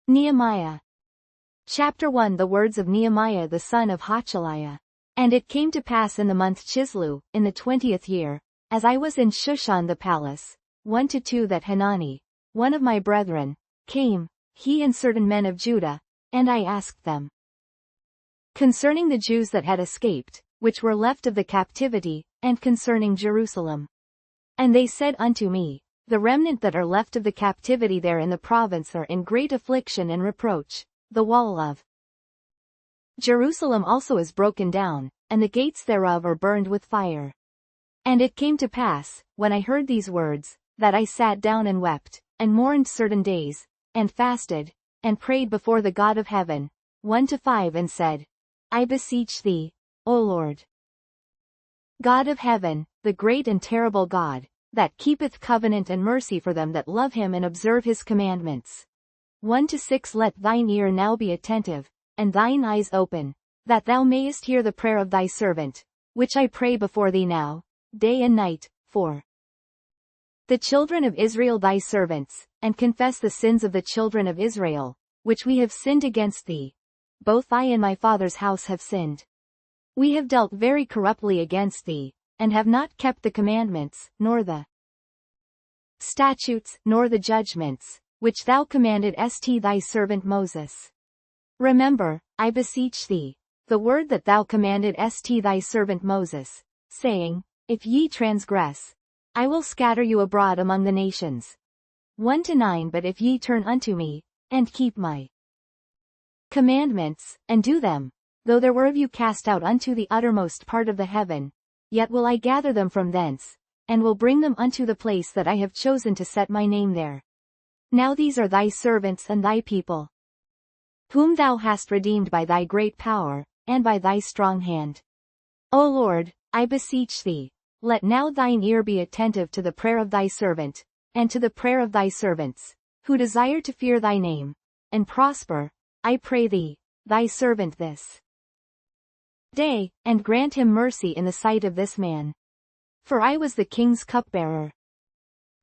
Nehemiah. Chapter 1. The words of Nehemiah the son of Hachaliah. And it came to pass in the month Chislew, in the 20th year, as I was in Shushan the palace, 1 to 2, that Hanani, one of my brethren, came, he and certain men of Judah, and I asked them concerning the Jews that had escaped, which were left of the captivity, and concerning Jerusalem. And they said unto me, the remnant that are left of the captivity there in the province are in great affliction and reproach, the wall of Jerusalem also is broken down, and the gates thereof are burned with fire. And it came to pass, when I heard these words, that I sat down and wept, and mourned certain days, and fasted, and prayed before the God of heaven, 1-5, and said, I beseech thee, O Lord, God of heaven, the great and terrible God, that keepeth covenant and mercy for them that love him and observe his commandments. 1-6. Let thine ear now be attentive, and thine eyes open, that thou mayest hear the prayer of thy servant, which I pray before thee now, day and night, for the children of Israel thy servants, and confess the sins of the children of Israel, which we have sinned against thee. Both I and my father's house have sinned. We have dealt very corruptly against thee, and have not kept the commandments, nor the statutes, nor the judgments, which thou commandedst thy servant Moses. Remember, I beseech thee, the word that thou commandedst thy servant Moses, saying, if ye transgress, I will scatter you abroad among the nations. 1-9. But if ye turn unto me, and keep my commandments, and do them, though there were of you cast out unto the uttermost part of the heaven, yet will I gather them from thence, and will bring them unto the place that I have chosen to set my name there. Now these are thy servants and thy people, whom thou hast redeemed by thy great power, and by thy strong hand. O Lord, I beseech thee, let now thine ear be attentive to the prayer of thy servant, and to the prayer of thy servants, who desire to fear thy name, and prosper, I pray thee, thy servant this day, and grant him mercy in the sight of this man. For I was the king's cupbearer.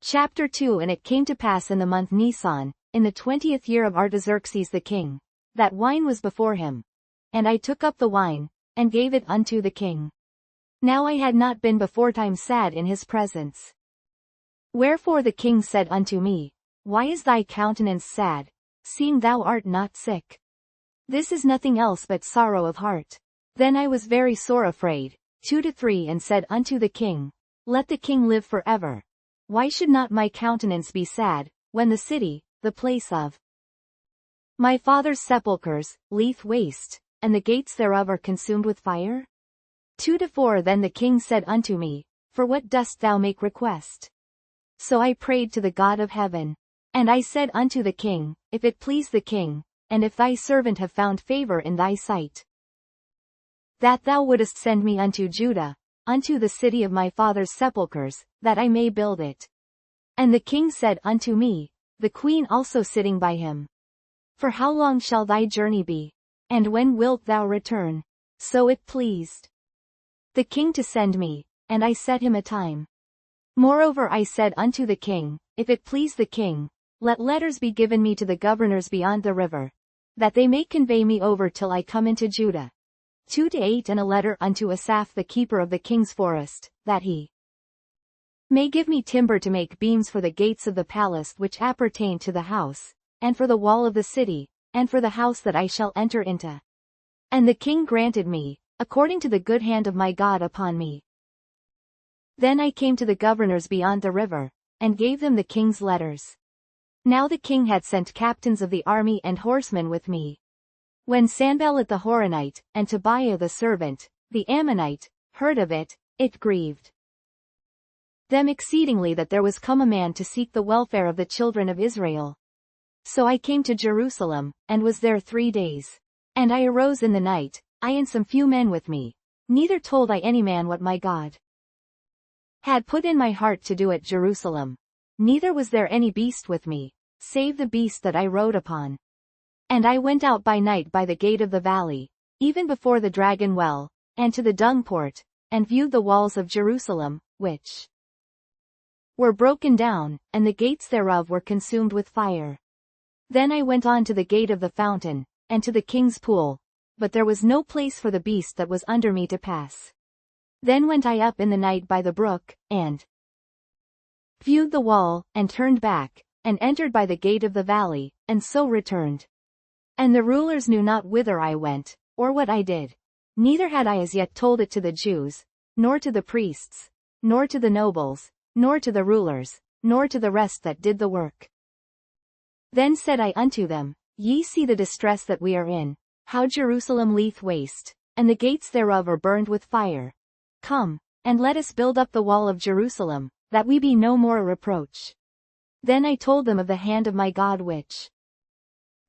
Chapter 2. And it came to pass in the month Nisan, in the 20th year of Artaxerxes the king, that wine was before him. And I took up the wine, and gave it unto the king. Now I had not been beforetime sad in his presence. Wherefore the king said unto me, why is thy countenance sad, seeing thou art not sick? This is nothing else but sorrow of heart. Then I was very sore afraid, 2-3, and said unto the king, let the king live forever. Why should not my countenance be sad, when the city, the place of my father's sepulchres, lieth waste, and the gates thereof are consumed with fire? 2-4. Then the king said unto me, for what dost thou make request? So I prayed to the God of heaven. And I said unto the king, if it please the king, and if thy servant have found favor in thy sight, that thou wouldest send me unto Judah, unto the city of my father's sepulchres, that I may build it. And the king said unto me, the queen also sitting by him, for how long shall thy journey be? And when wilt thou return? So it pleased the king to send me, and I set him a time. Moreover I said unto the king, if it please the king, let letters be given me to the governors beyond the river, that they may convey me over till I come into Judah. 2-8. And a letter unto Asaph the keeper of the king's forest, that he may give me timber to make beams for the gates of the palace which appertain to the house, and for the wall of the city, and for the house that I shall enter into. And the king granted me, according to the good hand of my God upon me. Then I came to the governors beyond the river, and gave them the king's letters. Now the king had sent captains of the army and horsemen with me. When Sanballat the Horonite, and Tobiah the servant, the Ammonite, heard of it, it grieved them exceedingly that there was come a man to seek the welfare of the children of Israel. So I came to Jerusalem, and was there 3 days. And I arose in the night, I and some few men with me. Neither told I any man what my God had put in my heart to do at Jerusalem. Neither was there any beast with me, save the beast that I rode upon. And I went out by night by the gate of the valley, even before the dragon well, and to the dung port, and viewed the walls of Jerusalem, which were broken down, and the gates thereof were consumed with fire. Then I went on to the gate of the fountain, and to the king's pool, but there was no place for the beast that was under me to pass. Then went I up in the night by the brook, and viewed the wall, and turned back, and entered by the gate of the valley, and so returned. And the rulers knew not whither I went, or what I did. Neither had I as yet told it to the Jews, nor to the priests, nor to the nobles, nor to the rulers, nor to the rest that did the work. Then said I unto them, Ye see the distress that we are in, how Jerusalem lieth waste, and the gates thereof are burned with fire. Come, and let us build up the wall of Jerusalem, that we be no more a reproach. Then I told them of the hand of my God which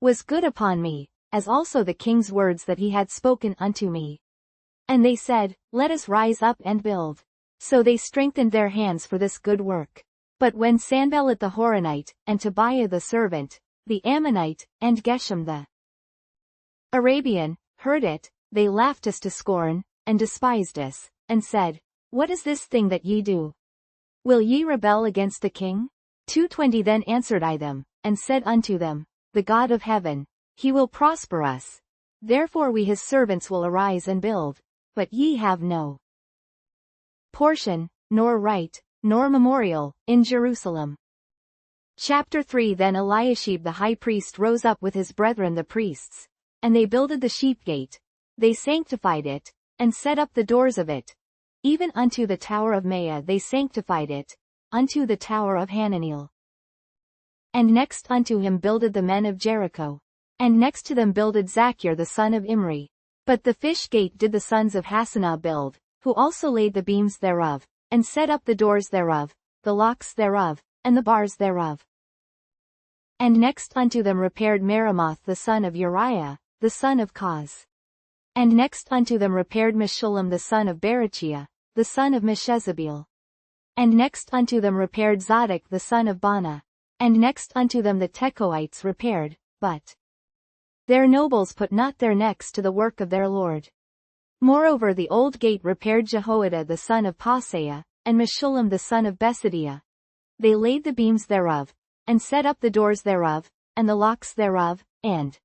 was good upon me, as also the king's words that he had spoken unto me. And they said, Let us rise up and build. So they strengthened their hands for this good work. But when Sanballat the Horonite, and Tobiah the servant, the Ammonite, and Geshem the Arabian, heard it, they laughed us to scorn, and despised us, and said, What is this thing that ye do? Will ye rebel against the king? 2:20 Then answered I them, and said unto them, The God of heaven, he will prosper us. Therefore we his servants will arise and build, but ye have no portion, nor right, nor memorial, in Jerusalem. Chapter 3 Then Eliashib the high priest rose up with his brethren the priests, and they builded the sheep gate. They sanctified it, and set up the doors of it. Even unto the tower of Maah they sanctified it, unto the tower of Hananeel. And next unto him builded the men of Jericho. And next to them builded Zachir the son of Imri. But the fish gate did the sons of Hassanah build, who also laid the beams thereof, and set up the doors thereof, the locks thereof, and the bars thereof. And next unto them repaired Meremoth the son of Uriah, the son of Koz. And next unto them repaired Meshullam the son of Berechiah, the son of Meshezabeel. And next unto them repaired Zadok the son of Bana. And next unto them the Tekoites repaired, but their nobles put not their necks to the work of their lord. Moreover the old gate repaired Jehoiada the son of Paseah, and Meshullam the son of Besadiah. They laid the beams thereof, and set up the doors thereof, and the locks thereof, and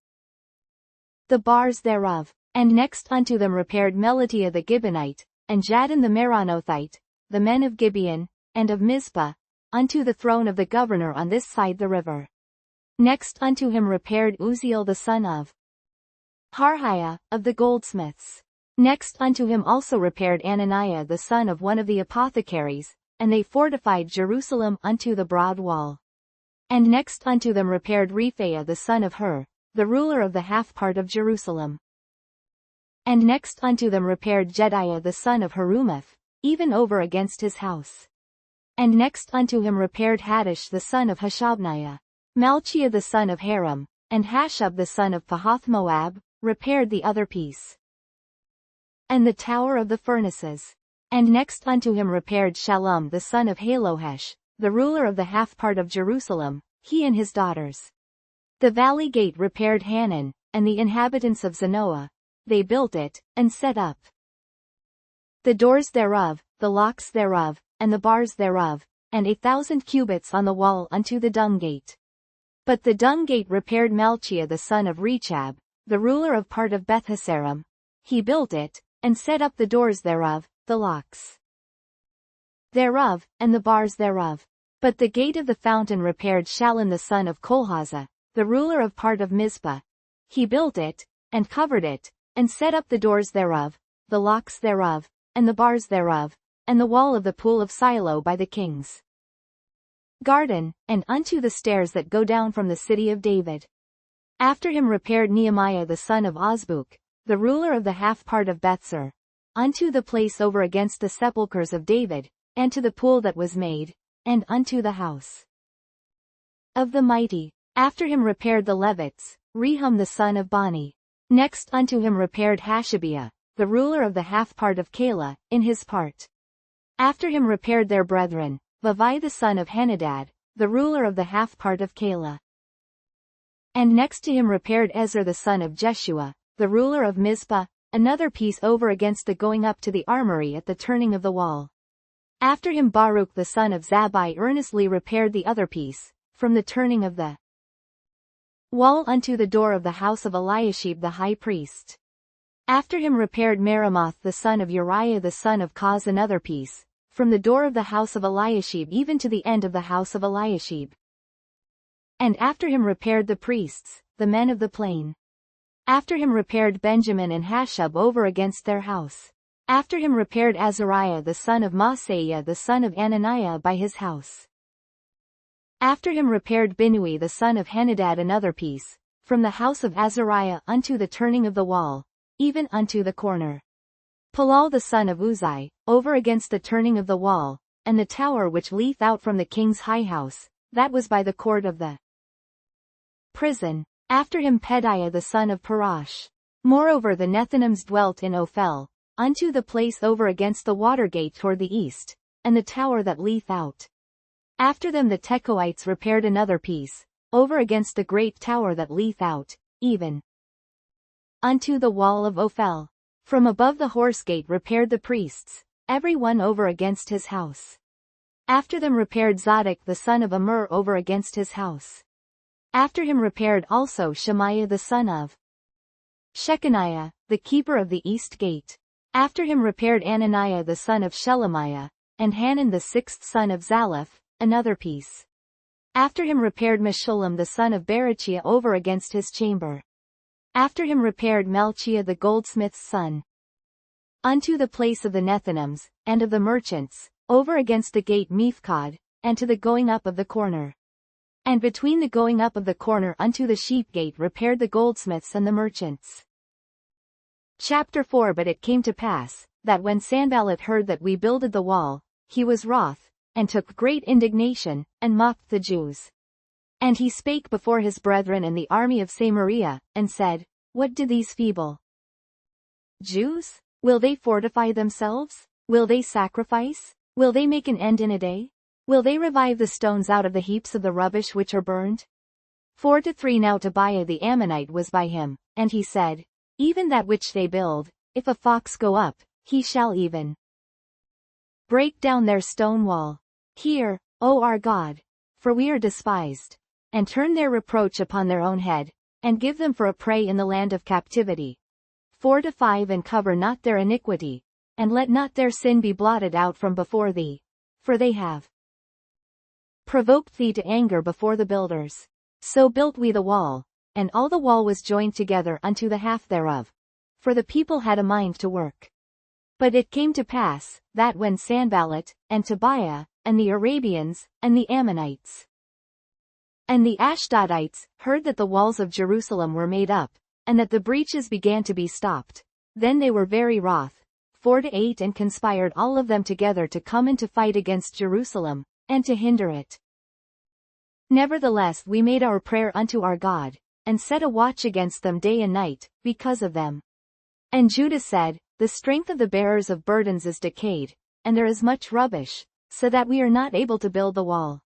the bars thereof. And next unto them repaired Melatiah the Gibeonite, and Jadon the Meronothite, the men of Gibeon, and of Mizpah, unto the throne of the governor on this side the river. Next unto him repaired Uzziel the son of Harhiah, of the goldsmiths. Next unto him also repaired Ananiah the son of one of the apothecaries, and they fortified Jerusalem unto the broad wall. And next unto them repaired Rephaiah the son of Hur, the ruler of the half part of Jerusalem. And next unto them repaired Jediah the son of Harumaph, even over against his house. And next unto him repaired Haddish the son of Hashabniah, Malchiah the son of Haram, and Hashub the son of Pahath-Moab, repaired the other piece. And the tower of the furnaces. And next unto him repaired Shallum the son of Halohesh, the ruler of the half part of Jerusalem, he and his daughters. The valley gate repaired Hanan, and the inhabitants of Zanoah. They built it, and set up the doors thereof, the locks thereof, and the bars thereof, and 1,000 cubits on the wall unto the dung gate. But the dung gate repaired Malchiah the son of Rechab, the ruler of part of Bethhassarim. He built it, and set up the doors thereof, the locks thereof, and the bars thereof. But the gate of the fountain repaired Shallun the son of Kolhazah, the ruler of part of Mizpah. He built it, and covered it, and set up the doors thereof, the locks thereof, and the bars thereof, and the wall of the pool of Silo by the king's garden, and unto the stairs that go down from the city of David. After him repaired Nehemiah the son of Osbuk, the ruler of the half part of Bethsur, unto the place over against the sepulchres of David, and to the pool that was made, and unto the house of the mighty. After him repaired the Levites, Rehum the son of Bani. Next unto him repaired Hashabiah, the ruler of the half part of Keilah, in his part. After him repaired their brethren, Vavai the son of Henadad, the ruler of the half part of Keilah. And next to him repaired Ezra the son of Jeshua, the ruler of Mizpah, another piece over against the going up to the armory at the turning of the wall. After him Baruch the son of Zabbai earnestly repaired the other piece, from the turning of the wall unto the door of the house of Eliashib the high priest. After him repaired Meremoth the son of Uriah the son of Koz another piece, from the door of the house of Eliashib even to the end of the house of Eliashib. And after him repaired the priests, the men of the plain. After him repaired Benjamin and Hashub over against their house. After him repaired Azariah the son of Maaseiah the son of Ananiah by his house. After him repaired Binnui the son of Henadad another piece, from the house of Azariah unto the turning of the wall, even unto the corner. Palal the son of Uzai, over against the turning of the wall, and the tower which leeth out from the king's high house, that was by the court of the prison. After him Pedaiah the son of Parash. Moreover the Nethinims dwelt in Ophel, unto the place over against the water gate toward the east, and the tower that leeth out. After them the Tekoites repaired another piece, over against the great tower that leeth out, even unto the wall of Ophel. From above the horse gate repaired the priests, every one over against his house. After them repaired Zadok the son of Amur over against his house. After him repaired also Shemaiah the son of Shechaniah, the keeper of the east gate. After him repaired Ananiah the son of Shelemiah, and Hanan the sixth son of Zaleph, another piece. After him repaired Meshullam the son of Berechiah over against his chamber. After him repaired Melchiah the goldsmith's son, unto the place of the Nethinims, and of the merchants, over against the gate Mifkad, and to the going up of the corner. And between the going up of the corner unto the sheep gate repaired the goldsmiths and the merchants. Chapter 4 But it came to pass, that when Sanballat heard that we builded the wall, he was wroth, and took great indignation, and mocked the Jews. And he spake before his brethren and the army of Samaria, and said, What do these feeble Jews? Will they fortify themselves? Will they sacrifice? Will they make an end in a day? Will they revive the stones out of the heaps of the rubbish which are burned? 4-3 Now Tobiah the Ammonite was by him, and he said, Even that which they build, if a fox go up, he shall even break down their stone wall. Hear, O our God, for we are despised, and turn their reproach upon their own head, and give them for a prey in the land of captivity. 4-5 And cover not their iniquity, and let not their sin be blotted out from before thee, for they have provoked thee to anger before the builders. So built we the wall, and all the wall was joined together unto the half thereof, for the people had a mind to work. But it came to pass, that when Sanballat, and Tobiah, and the Arabians, and the Ammonites, and the Ashdodites, heard that the walls of Jerusalem were made up, and that the breaches began to be stopped, then they were very wroth, 4-8 And conspired all of them together to come and to fight against Jerusalem, and to hinder it. Nevertheless we made our prayer unto our God, and set a watch against them day and night, because of them. And Judah said, The strength of the bearers of burdens is decayed, and there is much rubbish, so that we are not able to build the wall.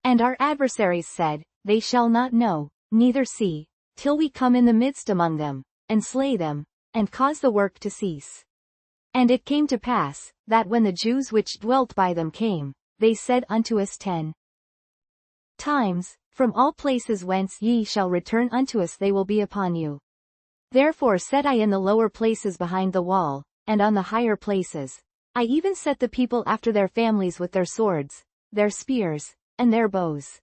And our adversaries said, They shall not know, neither see, till we come in the midst among them, and slay them, and cause the work to cease. And it came to pass, that when the Jews which dwelt by them came, they said unto us 10 times, From all places whence ye shall return unto us they will be upon you. Therefore set I in the lower places behind the wall, and on the higher places, I even set the people after their families with their swords, their spears, and their bows.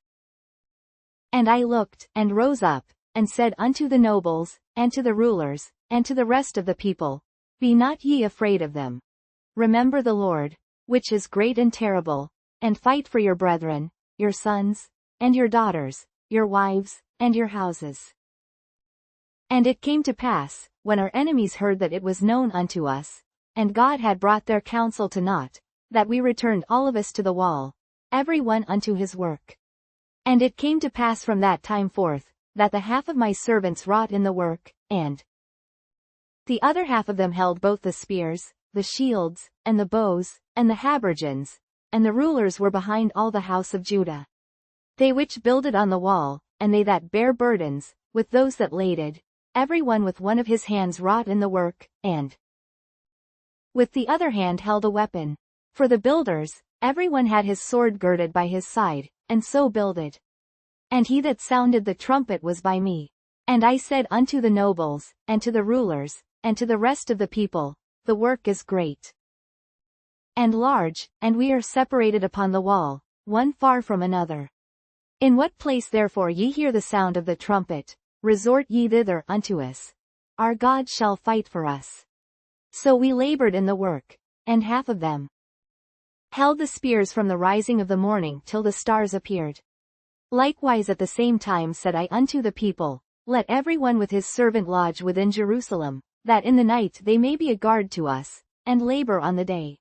And I looked, and rose up, and said unto the nobles, and to the rulers, and to the rest of the people, Be not ye afraid of them. Remember the Lord, which is great and terrible, and fight for your brethren, your sons, and your daughters, your wives, and your houses. And it came to pass, when our enemies heard that it was known unto us, and God had brought their counsel to naught, that we returned all of us to the wall, every one unto his work. And it came to pass from that time forth, that the half of my servants wrought in the work, and the other half of them held both the spears, the shields, and the bows, and the habergeons, and the rulers were behind all the house of Judah. They which builded on the wall, and they that bare burdens, with those that laded, every one with one of his hands wrought in the work, and with the other hand held a weapon. For the builders, every one had his sword girded by his side, and so builded. And he that sounded the trumpet was by me. And I said unto the nobles, and to the rulers, and to the rest of the people, the work is great and large, and we are separated upon the wall, one far from another. In what place therefore ye hear the sound of the trumpet, resort ye thither unto us. Our God shall fight for us. So we labored in the work, and half of them held the spears from the rising of the morning till the stars appeared. Likewise at the same time said I unto the people, let every one with his servant lodge within Jerusalem, that in the night they may be a guard to us, and labor on the day.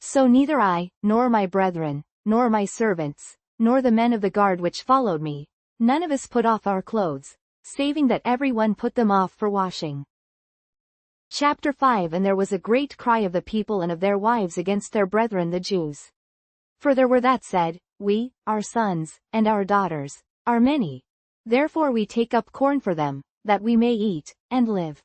So neither I, nor my brethren, nor my servants, nor the men of the guard which followed me, none of us put off our clothes, saving that every one put them off for washing. Chapter 5 And there was a great cry of the people and of their wives against their brethren the Jews. For there were that said, we, our sons, and our daughters, are many. Therefore we take up corn for them, that we may eat, and live.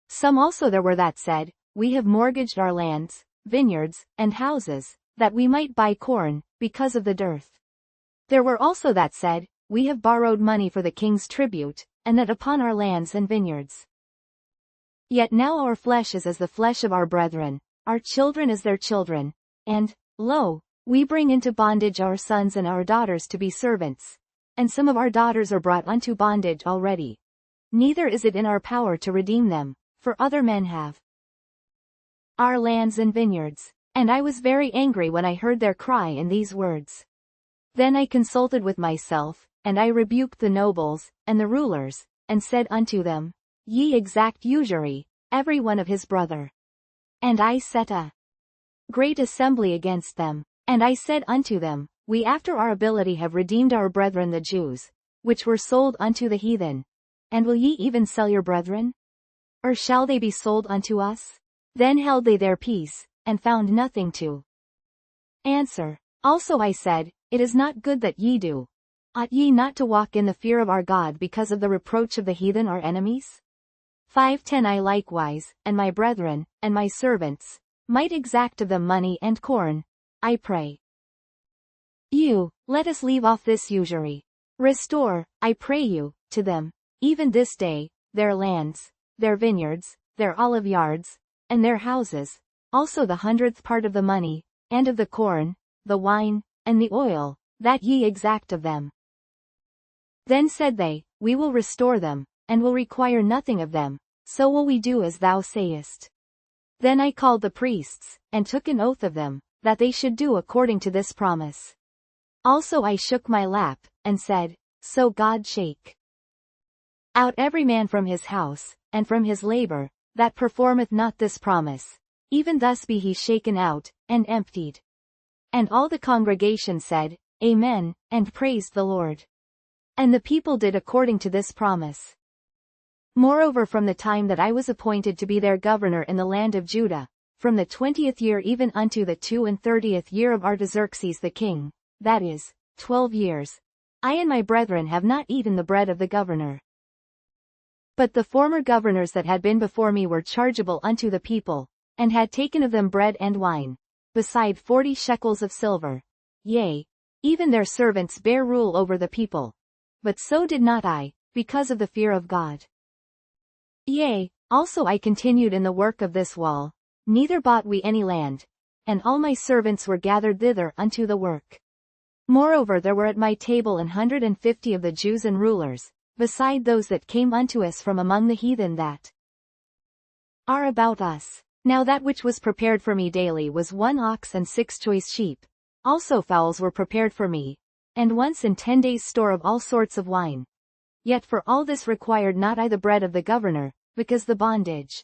Some also there were that said, we have mortgaged our lands, vineyards, and houses, that we might buy corn, because of the dearth. There were also that said, we have borrowed money for the king's tribute, and that upon our lands and vineyards. Yet now our flesh is as the flesh of our brethren, our children as their children, and, lo, we bring into bondage our sons and our daughters to be servants, and some of our daughters are brought unto bondage already. Neither is it in our power to redeem them, for other men have our lands and vineyards. And I was very angry when I heard their cry in these words. Then I consulted with myself, and I rebuked the nobles, and the rulers, and said unto them, Ye exact usury, every one of his brother. And I set a great assembly against them. And I said unto them, We after our ability have redeemed our brethren the Jews, which were sold unto the heathen. And will ye even sell your brethren? Or shall they be sold unto us? Then held they their peace, and found nothing to answer. Also I said, It is not good that ye do. Ought ye not to walk in the fear of our God because of the reproach of the heathen our enemies? 5:10 I likewise, and my brethren, and my servants, might exact of them money and corn. I pray you, let us leave off this usury. Restore, I pray you, to them, even this day, their lands, their vineyards, their olive yards, and their houses, also the 100th part of the money, and of the corn, the wine, and the oil, that ye exact of them. Then said they, We will restore them, and will require nothing of them, so will we do as thou sayest. Then I called the priests, and took an oath of them, that they should do according to this promise. Also I shook my lap, and said, So God shake out every man from his house, and from his labor, that performeth not this promise. Even thus be he shaken out, and emptied. And all the congregation said, Amen, and praised the Lord. And the people did according to this promise. Moreover from the time that I was appointed to be their governor in the land of Judah, from the 20th year even unto the 32nd year of Artaxerxes the king, that is, 12 years, I and my brethren have not eaten the bread of the governor. But the former governors that had been before me were chargeable unto the people, and had taken of them bread and wine, beside 40 shekels of silver. Yea, even their servants bare rule over the people. But so did not I, because of the fear of God. Yea, also I continued in the work of this wall, neither bought we any land, and all my servants were gathered thither unto the work. Moreover there were at my table 150 of the Jews and rulers, beside those that came unto us from among the heathen that are about us. Now that which was prepared for me daily was 1 ox and 6 choice sheep. Also fowls were prepared for me, and once in 10 days' store of all sorts of wine. Yet for all this required not I the bread of the governor, because the bondage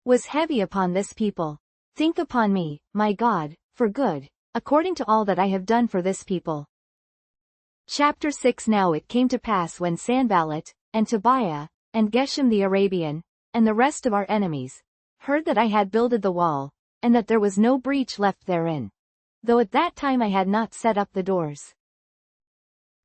was heavy upon this people. Think upon me, my God, for good, according to all that I have done for this people. Chapter 6 Now it came to pass when Sanballat, and Tobiah, and Geshem the Arabian, and the rest of our enemies, heard that I had builded the wall, and that there was no breach left therein, though at that time I had not set up the doors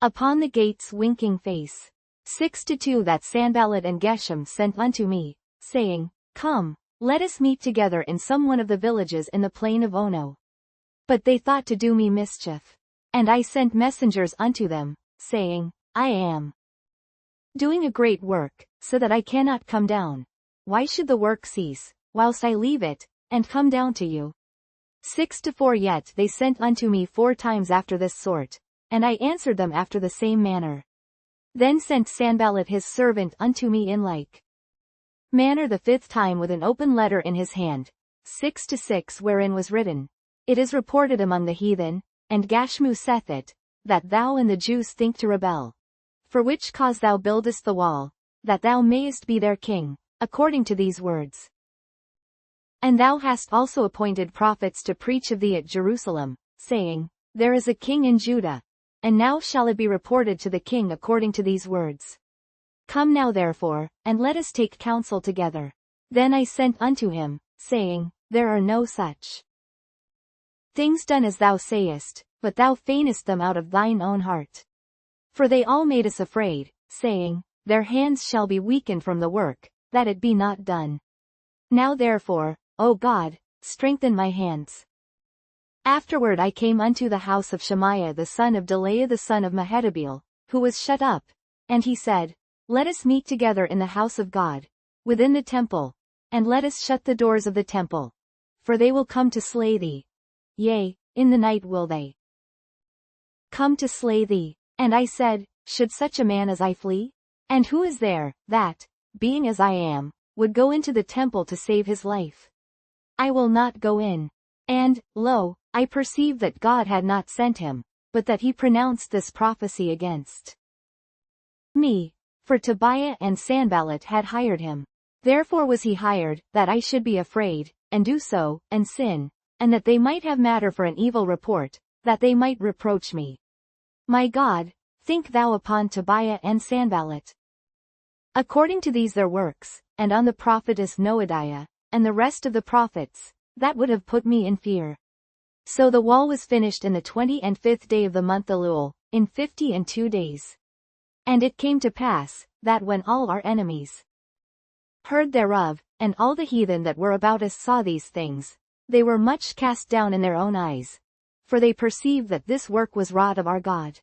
upon the gates winking face. 6-2 That Sanballat and Geshem sent unto me, saying, Come, let us meet together in some one of the villages in the plain of Ono. But they thought to do me mischief. And I sent messengers unto them, saying, I am doing a great work, so that I cannot come down. Why should the work cease, whilst I leave it, and come down to you? 6-4 Yet they sent unto me 4 times after this sort, and I answered them after the same manner. Then sent Sanballat his servant unto me in like manner the 5th time with an open letter in his hand, 6-6 wherein was written, It is reported among the heathen, and Gashmu saith it, that thou and the Jews think to rebel. For which cause thou buildest the wall, that thou mayest be their king, according to these words. And thou hast also appointed prophets to preach of thee at Jerusalem, saying, There is a king in Judah, and now shall it be reported to the king according to these words. Come now therefore, and let us take counsel together. Then I sent unto him, saying, There are no such things done as thou sayest, but thou feignest them out of thine own heart. For they all made us afraid, saying, Their hands shall be weakened from the work, that it be not done. Now therefore, O God, strengthen my hands. Afterward I came unto the house of Shemaiah the son of Delaiah the son of Mehetabeel, who was shut up, and he said, Let us meet together in the house of God, within the temple, and let us shut the doors of the temple. For they will come to slay thee. Yea, in the night will they come to slay thee. And I said, Should such a man as I flee? And who is there, that, being as I am, would go into the temple to save his life? I will not go in. And, lo, I perceived that God had not sent him, but that he pronounced this prophecy against me. For Tobiah and Sanballat had hired him. Therefore was he hired, that I should be afraid, and do so, and sin, and that they might have matter for an evil report, that they might reproach me. My God, think thou upon Tobiah and Sanballat, according to these their works, and on the prophetess Noadiah, and the rest of the prophets, that would have put me in fear. So the wall was finished in the 25th day of the month Elul, in 52 days. And it came to pass, that when all our enemies heard thereof, and all the heathen that were about us saw these things, they were much cast down in their own eyes. For they perceived that this work was wrought of our God.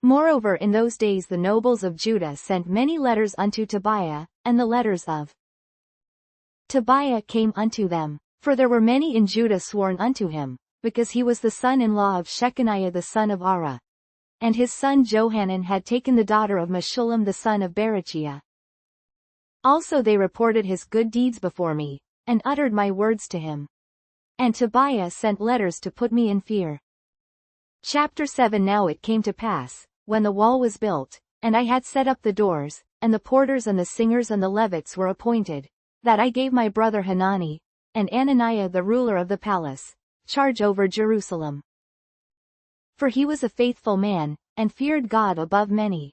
Moreover in those days the nobles of Judah sent many letters unto Tobiah, and the letters of Tobiah came unto them, for there were many in Judah sworn unto him, because he was the son-in-law of Shechaniah the son of Ara. And his son Johanan had taken the daughter of Meshullam the son of Berechiah. Also they reported his good deeds before me, and uttered my words to him. And Tobiah sent letters to put me in fear. Chapter 7 Now it came to pass, when the wall was built, and I had set up the doors, and the porters and the singers and the Levites were appointed, that I gave my brother Hanani, and Ananiah the ruler of the palace, charge over Jerusalem. For he was a faithful man, and feared God above many.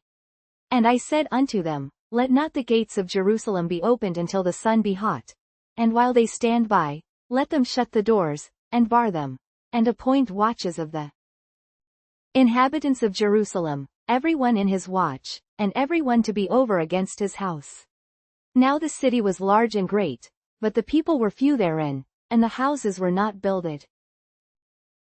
And I said unto them, Let not the gates of Jerusalem be opened until the sun be hot, and while they stand by, let them shut the doors, and bar them, and appoint watches of the inhabitants of Jerusalem, every one in his watch, and every one to be over against his house. Now the city was large and great, but the people were few therein, and the houses were not builded.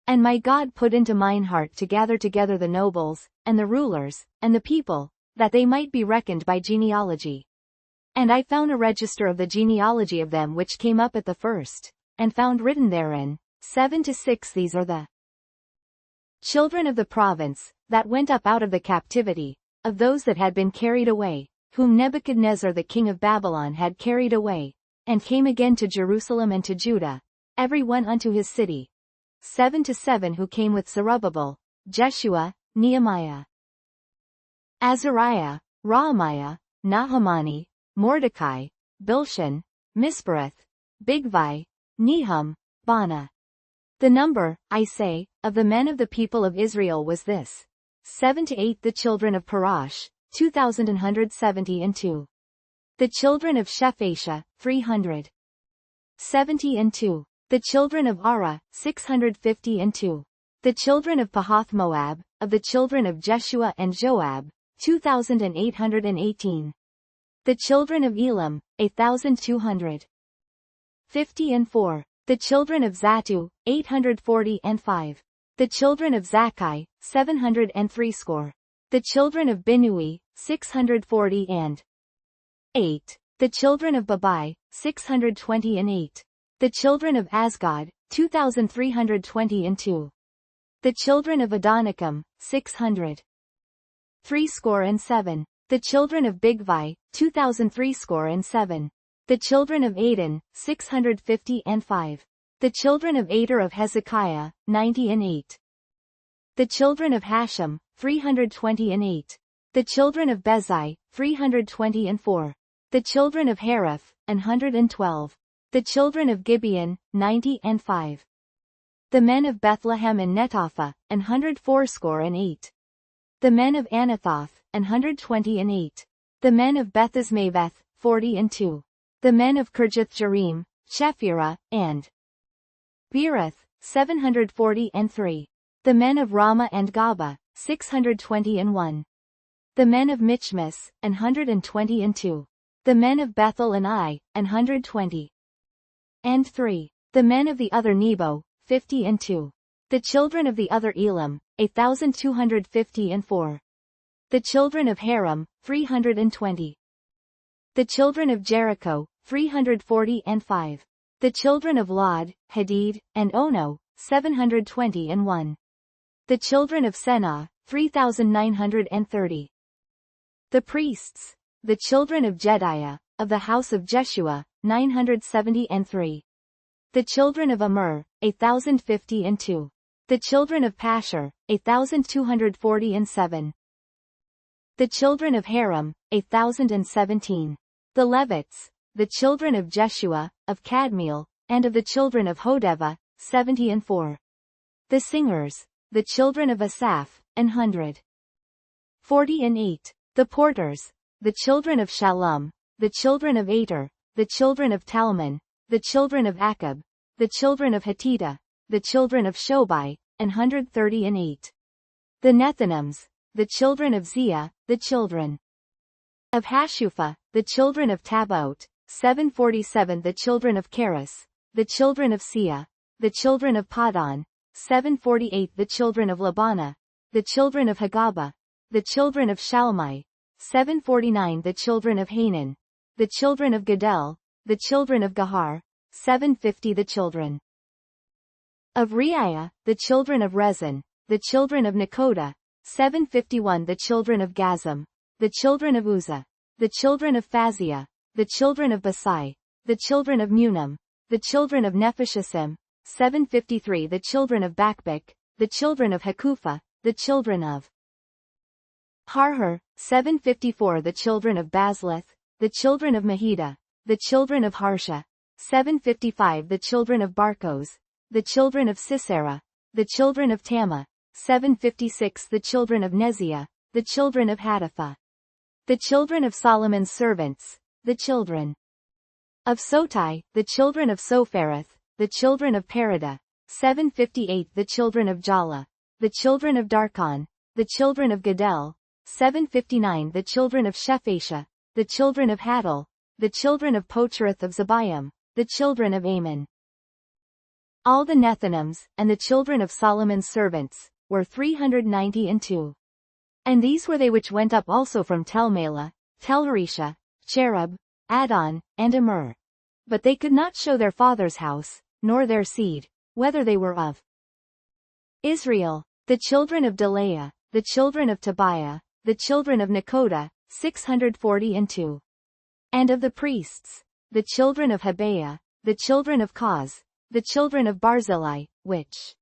And my God put into mine heart to gather together the nobles, and the rulers, and the people, that they might be reckoned by genealogy. And I found a register of the genealogy of them which came up at the first, and found written therein, 7-6 These are the children of the province, that went up out of the captivity, of those that had been carried away, whom Nebuchadnezzar the king of Babylon had carried away, and came again to Jerusalem and to Judah, every one unto his city. 7-7 Who came with Zerubbabel, Jeshua, Nehemiah, Azariah, Rahamiah, Nahamani, Mordecai, Bilshan, Mispereth, Bigvai, Nehum, Bana. The number, I say, of the men of the people of Israel was this: 7-8 The children of Parash, 2,172. The children of Shephatiah, 370. The children of Ara, 650. The children of Pahath-Moab, of the children of Jeshua and Joab, 2,818. The children of Elam, 1,250. The children of Zattu, 845. The children of Zakkai, 703 score. The children of Binui, 640 and 8. The children of Babai, 620 and 8. The children of Asgad, 2320 and 2. The children of Adonicum, 600. 3 score and 7. The children of Bigvai, 2003 score and 7. The children of Adin, 650 and 5. The children of Ader of Hezekiah, 90 and 8. The children of Hashem, 320 and 8. The children of Bezai, 320 and 4. The children of Hariph, 112. The children of Gibeon, 90 and 5. The men of Bethlehem and Netopha, 104 score and 8. The men of Anathoth, 120 and 8. The men of Bethesmaveth, 40 and 2. The men of Kirjath-jearim, Shephirah, and Beerath, 740 and 3. The men of Ramah and Gaba, 620 and 1. The men of Michmas, 120 and 2. The men of Bethel and Ai, 120 and 3. The men of the other Nebo, 50 and 2. The children of the other Elam, 1,250 and 4. The children of Haram, 320. The children of Jericho, 340 and 5. The children of Lod, Hadid, and Ono, 720 and 1. The children of Senah, 3,930. The priests. The children of Jediah, of the house of Jeshua, 970 and 3. The children of Immer, 1,050 and 2. The children of Pashur, 1,240 and 7. The children of Haram, 1,017. The Levites. The children of Jeshua, of Kadmiel, and of the children of Hodeva, 70 and 4. The singers. The children of Asaph, 140 and 8. The porters. The children of Shallum. The children of Ater. The children of Talmon. The children of Akab. The children of Hatita. The children of Shobai, 130 and 8. The Nethinims. The children of Zia. The children of Hashupha. The children of Tabaot, 747. The children of Keres. The children of Sia. The children of Padon, 748. The children of Labana. The children of Hagaba. The children of Shalmai, 749. The children of Hanan. The children of Gadel. The children of Gahar, 750. The children of Reiah. The children of Rezin. The children of Nekoda, 751. The children of Gazam. The children of Uzzah. The children of Phaziah. The children of Basai. The children of Munam. The children of Nephishtim, 753. The children of Bakbuk. The children of Hakupha. The children of Harhur, 754. The children of Bazlith. The children of Mahida. The children of Harsha, 755. The children of Barkos. The children of Sisera. The children of Tama, 756. The children of Neziah. The children of Hatipha. The children of Solomon's servants. The children of Sotai. The children of Sophereth. The children of Perida, 758. The children of Jala. The children of Darkon. The children of Gadel, 759. The children of Shephasha. The children of Hattil. The children of Pochereth of Zebaim. The children of Ammon. All the Nethinims, and the children of Solomon's servants, were 390 and 2. And these were they which went up also from Telmela, Telharesha, Cherub, Adon, and Immer. But they could not show their father's house, nor their seed, whether they were of Israel. The children of Delaiah, the children of Tobiah, the children of Nekoda, 640 and 2. And of the priests, the children of Habeah, the children of Koz, the children of Barzillai, which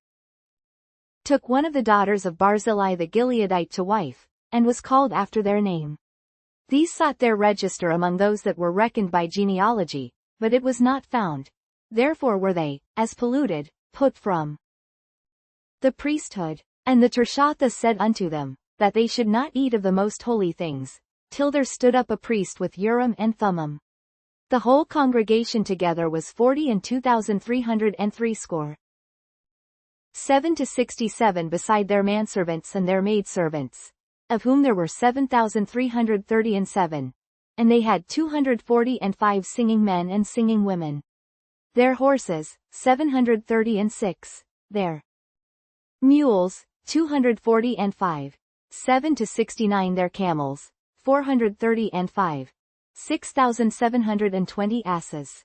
took one of the daughters of Barzillai the Gileadite to wife, and was called after their name. These sought their register among those that were reckoned by genealogy, but it was not found. Therefore were they, as polluted, put from the priesthood. And the Tirshatha said unto them, that they should not eat of the most holy things, till there stood up a priest with Urim and Thummim. The whole congregation together was 40 and 2,303 score. 7 to 67 beside their manservants and their maidservants, of whom there were 7,330 and 7. And they had 240 and 5 singing men and singing women. Their horses, 730 and 6. Their Mules, 240 and 5. 7 to 69 their camels, 430 and 5. 6,720 asses.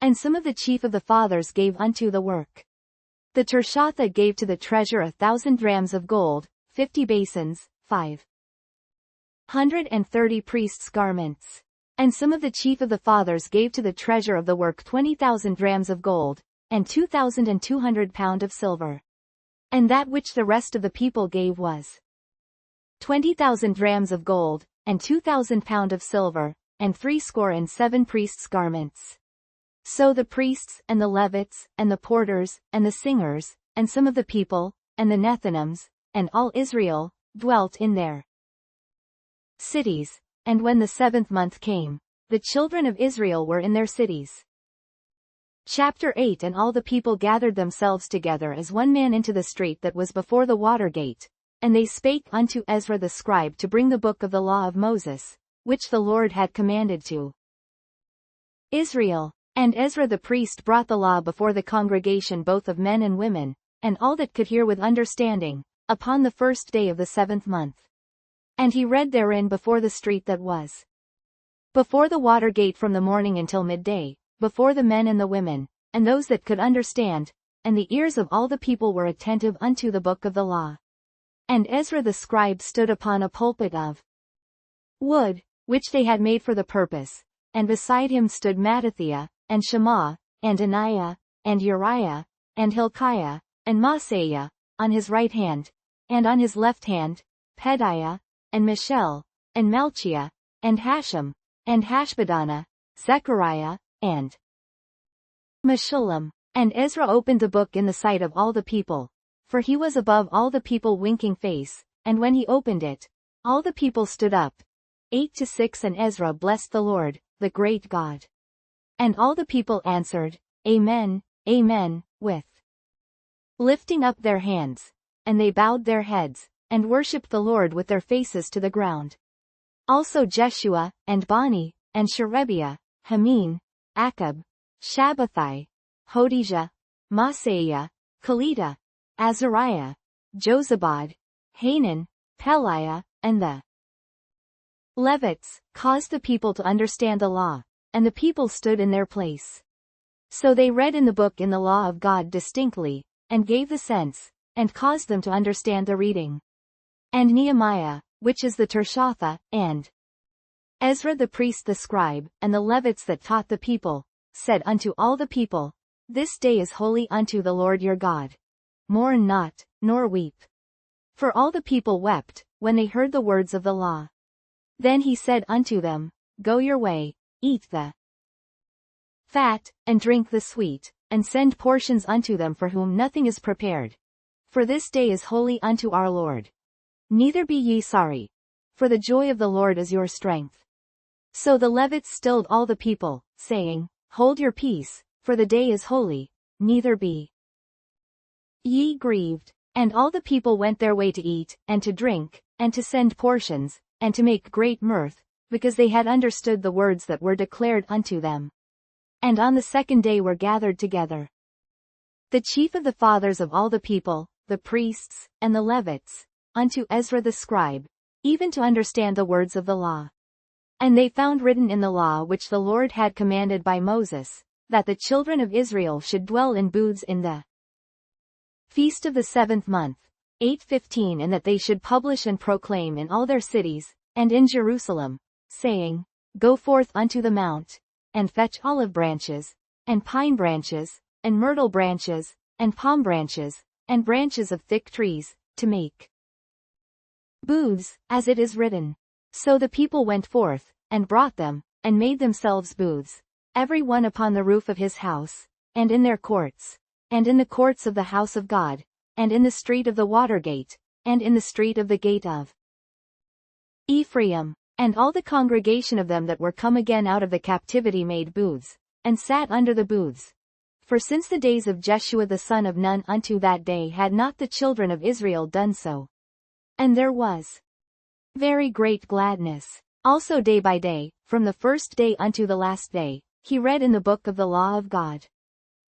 And some of the chief of the fathers gave unto the work. The Tirshatha gave to the treasure 1,000 drams of gold, 50 basins, 530 priests' garments. And some of the chief of the fathers gave to the treasure of the work 20,000 drams of gold, and 2,200 pound of silver. And that which the rest of the people gave was 20,000 drams of gold, and 2,000 pound of silver, and 67 priests' garments. So the priests, and the Levites, and the porters, and the singers, and some of the people, and the Nethinims, and all Israel, dwelt in their cities. And when the 7th month came, the children of Israel were in their cities. Chapter 8. And all the people gathered themselves together as one man into the street that was before the water gate, and they spake unto Ezra the scribe to bring the book of the law of Moses, which the Lord had commanded to Israel. And Ezra the priest brought the law before the congregation both of men and women, and all that could hear with understanding, upon the 1st day of the 7th month. And he read therein before the street that was before the water gate from the morning until midday, before the men and the women, and those that could understand, and the ears of all the people were attentive unto the book of the law. And Ezra the scribe stood upon a pulpit of wood, which they had made for the purpose, and beside him stood Mattithiah, and Shema, and Anaiah, and Uriah, and Hilkiah, and Maaseiah, on his right hand, and on his left hand, Pedaiah, and Mishael, and Malchiah, and Hashem, and Hashbaddanah, Zechariah, and Meshullam. And Ezra opened the book in the sight of all the people, for he was above all the people winking face, and when he opened it, all the people stood up, 8 to 6. And Ezra blessed the Lord, the great God. And all the people answered, Amen, Amen, with lifting up their hands, and they bowed their heads, and worshipped the Lord with their faces to the ground. Also Jeshua, and Bani, and Sherebiah, Hamin, Akab, Shabbathai, Hodijah, Maaseiah, Kelita, Azariah, Jozabad, Hanan, Peliah, and the Levites, caused the people to understand the law, and the people stood in their place. So they read in the book in the law of God distinctly, and gave the sense, and caused them to understand the reading. And Nehemiah, which is the Tirshatha, and Ezra the priest the scribe, and the Levites that taught the people, said unto all the people, This day is holy unto the Lord your God. Mourn not, nor weep. For all the people wept, when they heard the words of the law. Then he said unto them, Go your way, eat the fat, and drink the sweet, and send portions unto them for whom nothing is prepared. For this day is holy unto our Lord. Neither be ye sorry. For the joy of the Lord is your strength. So the Levites stilled all the people, saying, Hold your peace, for the day is holy, neither be ye grieved. And all the people went their way to eat, and to drink, and to send portions, and to make great mirth, because they had understood the words that were declared unto them. And on the 2nd day were gathered together the chief of the fathers of all the people, the priests, and the Levites, unto Ezra the scribe, even to understand the words of the law. And they found written in the law which the Lord had commanded by Moses, that the children of Israel should dwell in booths in the feast of the 7th month, 8:15, and that they should publish and proclaim in all their cities, and in Jerusalem, saying, Go forth unto the mount, and fetch olive branches, and pine branches, and myrtle branches, and palm branches, and branches of thick trees, to make booths, as it is written. So the people went forth, and brought them, and made themselves booths, every one upon the roof of his house, and in their courts, and in the courts of the house of God, and in the street of the water gate, and in the street of the gate of Ephraim. And all the congregation of them that were come again out of the captivity made booths, and sat under the booths. For since the days of Jeshua the son of Nun unto that day had not the children of Israel done so. And there was very great gladness. Also day by day, from the 1st day unto the last day, he read in the book of the law of God.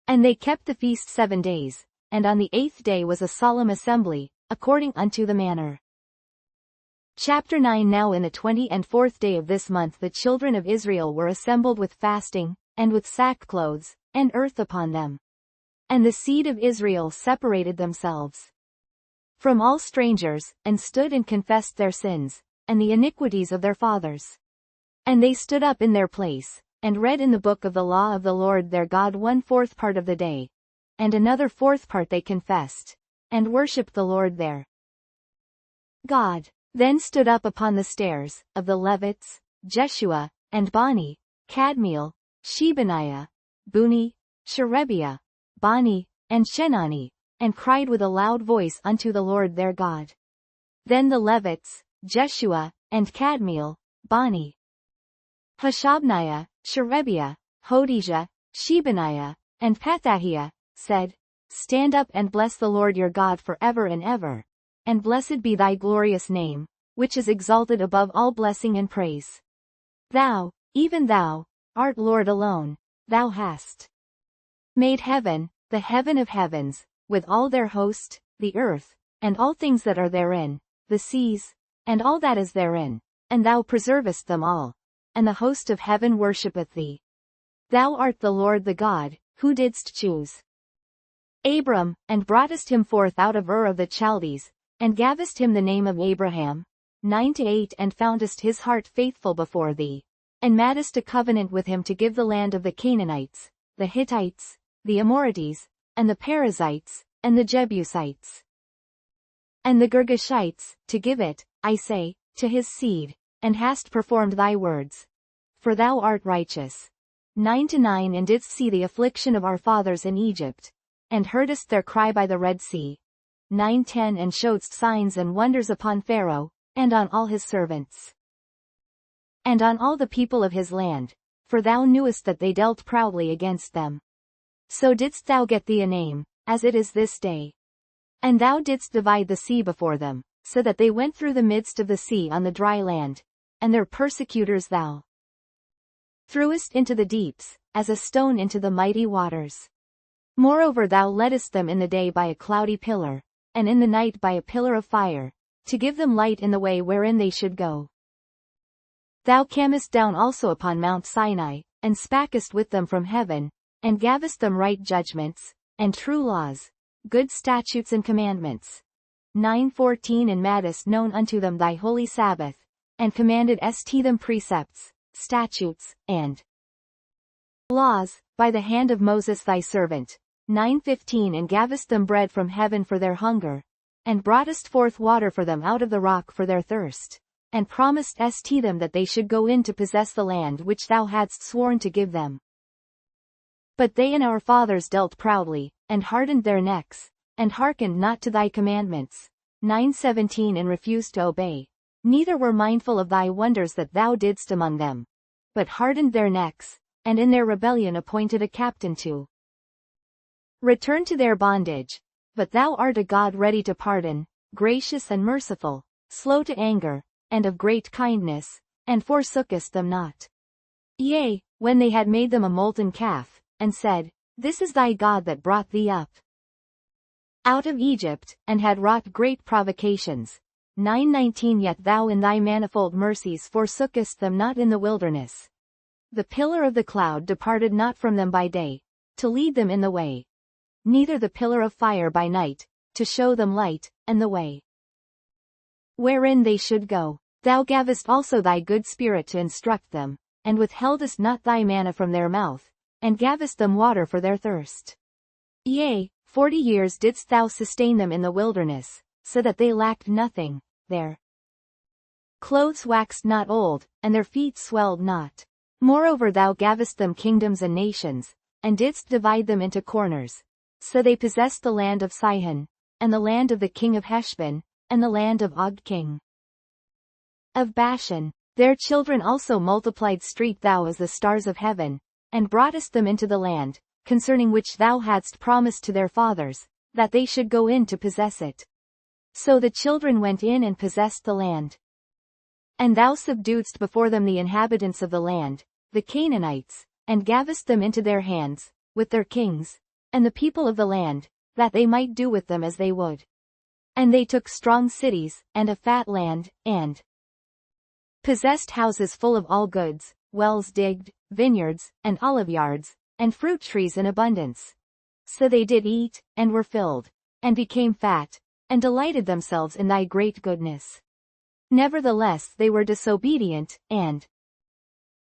And they kept the feast 7 days, and on the 8th day was a solemn assembly, according unto the manner. Chapter 9. Now in the 24th day of this month the children of Israel were assembled with fasting, and with sackcloths, and earth upon them. And the seed of Israel separated themselves from all strangers, and stood and confessed their sins, and the iniquities of their fathers. And they stood up in their place, and read in the book of the law of the Lord their God 1/4 part of the day, and another 4th part they confessed, and worshipped the Lord their God. Then stood up upon the stairs, of the Levites, Jeshua, and Bani, Kadmiel, Shebaniah, Buni, Sherebiah, Bani, and Shenani, and cried with a loud voice unto the Lord their God. Then the Levites, Jeshua, and Kadmiel, Bani, Hashabniah, Sherebiah, Hodijah, Shebaniah, and Pethahiah, said, Stand up and bless the Lord your God forever and ever. And blessed be thy glorious name, which is exalted above all blessing and praise. Thou, even thou, art Lord alone, thou hast made heaven, the heaven of heavens, with all their host, the earth, and all things that are therein, the seas, and all that is therein, and thou preservest them all, and the host of heaven worshippeth thee. Thou art the Lord the God, who didst choose Abram, and broughtest him forth out of Ur of the Chaldees, and gavest him the name of Abraham, 9-8, and foundest his heart faithful before thee, and madest a covenant with him to give the land of the Canaanites, the Hittites, the Amorites, and the Perizzites, and the Jebusites, and the Girgashites, to give it, I say, to his seed, and hast performed thy words. For thou art righteous. 9-9. And didst see the affliction of our fathers in Egypt, and heardest their cry by the Red Sea. 9-10. And showedst signs and wonders upon Pharaoh, and on all his servants, and on all the people of his land, for thou knewest that they dealt proudly against them. So didst thou get thee a name, as it is this day. And thou didst divide the sea before them, so that they went through the midst of the sea on the dry land, and their persecutors thou threwest into the deeps, as a stone into the mighty waters. Moreover thou leddest them in the day by a cloudy pillar, and in the night by a pillar of fire, to give them light in the way wherein they should go. Thou camest down also upon Mount Sinai, and spakest with them from heaven, and gavest them right judgments, and true laws, good statutes and commandments. 9-14. And madest known unto them thy holy Sabbath, and commandedst them precepts, statutes, and laws, by the hand of Moses thy servant. 9-15. And gavest them bread from heaven for their hunger, and broughtest forth water for them out of the rock for their thirst, and promisedst them that they should go in to possess the land which thou hadst sworn to give them. But they and our fathers dealt proudly, and hardened their necks, and hearkened not to thy commandments. 9-17. And refused to obey, neither were mindful of thy wonders that thou didst among them, but hardened their necks, and in their rebellion appointed a captain to return to their bondage. But thou art a God ready to pardon, gracious and merciful, slow to anger, and of great kindness, and forsookest them not. Yea, when they had made them a molten calf, and said, This is thy God that brought thee up out of Egypt, and had wrought great provocations. 9-19. Yet thou in thy manifold mercies forsookest them not in the wilderness. The pillar of the cloud departed not from them by day, to lead them in the way, neither the pillar of fire by night, to show them light, and the way wherein they should go. Thou gavest also thy good spirit to instruct them, and withheldest not thy manna from their mouth, and gavest them water for their thirst. Yea, 40 years didst thou sustain them in the wilderness, so that they lacked nothing, their clothes waxed not old, and their feet swelled not. Moreover thou gavest them kingdoms and nations, and didst divide them into corners. So they possessed the land of Sihon, and the land of the king of Heshbon, and the land of Og king of Bashan. Their children also multiplied street thou as the stars of heaven, and broughtest them into the land, concerning which thou hadst promised to their fathers, that they should go in to possess it. So the children went in and possessed the land. And thou subduedst before them the inhabitants of the land, the Canaanites, and gavest them into their hands, with their kings, and the people of the land, that they might do with them as they would. And they took strong cities, and a fat land, and possessed houses full of all goods, wells digged, vineyards, and oliveyards, and fruit trees in abundance. So they did eat, and were filled, and became fat, and delighted themselves in thy great goodness. Nevertheless they were disobedient, and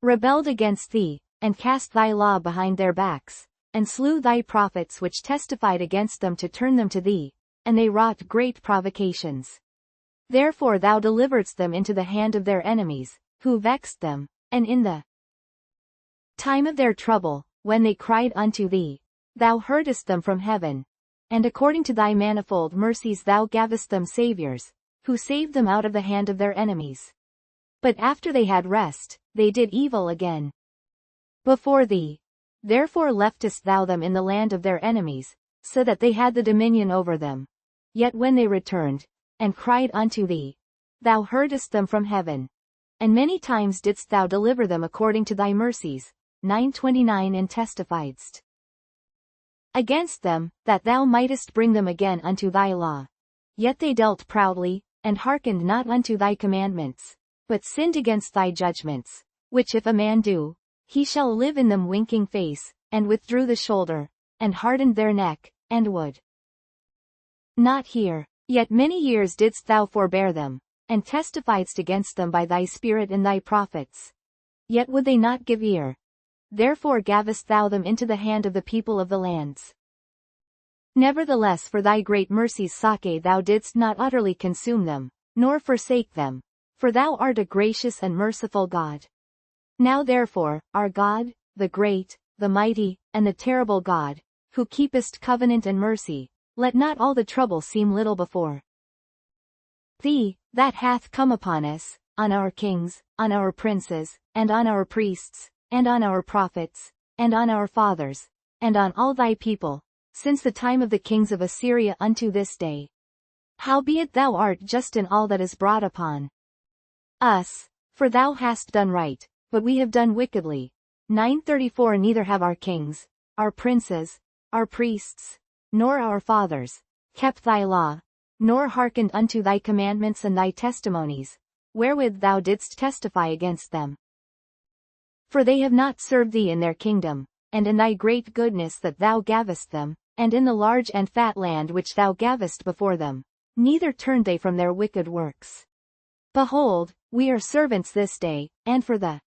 rebelled against thee, and cast thy law behind their backs, and slew thy prophets which testified against them to turn them to thee, and they wrought great provocations. Therefore thou deliveredst them into the hand of their enemies, who vexed them, and in the time of their trouble, when they cried unto thee, thou heardest them from heaven, and according to thy manifold mercies thou gavest them saviors, who saved them out of the hand of their enemies. But after they had rest, they did evil again before thee. Therefore leftest thou them in the land of their enemies, so that they had the dominion over them. Yet when they returned, and cried unto thee, thou heardest them from heaven. And many times didst thou deliver them according to thy mercies. 9:29 And testifiedst against them, that thou mightest bring them again unto thy law. Yet they dealt proudly, and hearkened not unto thy commandments, but sinned against thy judgments, which if a man do, he shall live in them. Winking face, and withdrew the shoulder, and hardened their neck, and would not hear. Yet many years didst thou forbear them, and testifiedst against them by thy Spirit and thy prophets. Yet would they not give ear. Therefore gavest thou them into the hand of the people of the lands. Nevertheless for thy great mercies sake thou didst not utterly consume them, nor forsake them, for thou art a gracious and merciful God. Now therefore, our God, the great, the mighty, and the terrible God, who keepest covenant and mercy, let not all the trouble seem little before thee, that hath come upon us, on our kings, on our princes, and on our priests, and on our prophets, and on our fathers, and on all thy people, since the time of the kings of Assyria unto this day. Howbeit thou art just in all that is brought upon us, for thou hast done right, but we have done wickedly. 9:34 Neither have our kings, our princes, our priests, nor our fathers, kept thy law, nor hearkened unto thy commandments and thy testimonies, wherewith thou didst testify against them. For they have not served thee in their kingdom, and in thy great goodness that thou gavest them, and in the large and fat land which thou gavest before them, neither turned they from their wicked works. Behold, we are servants this day, and for the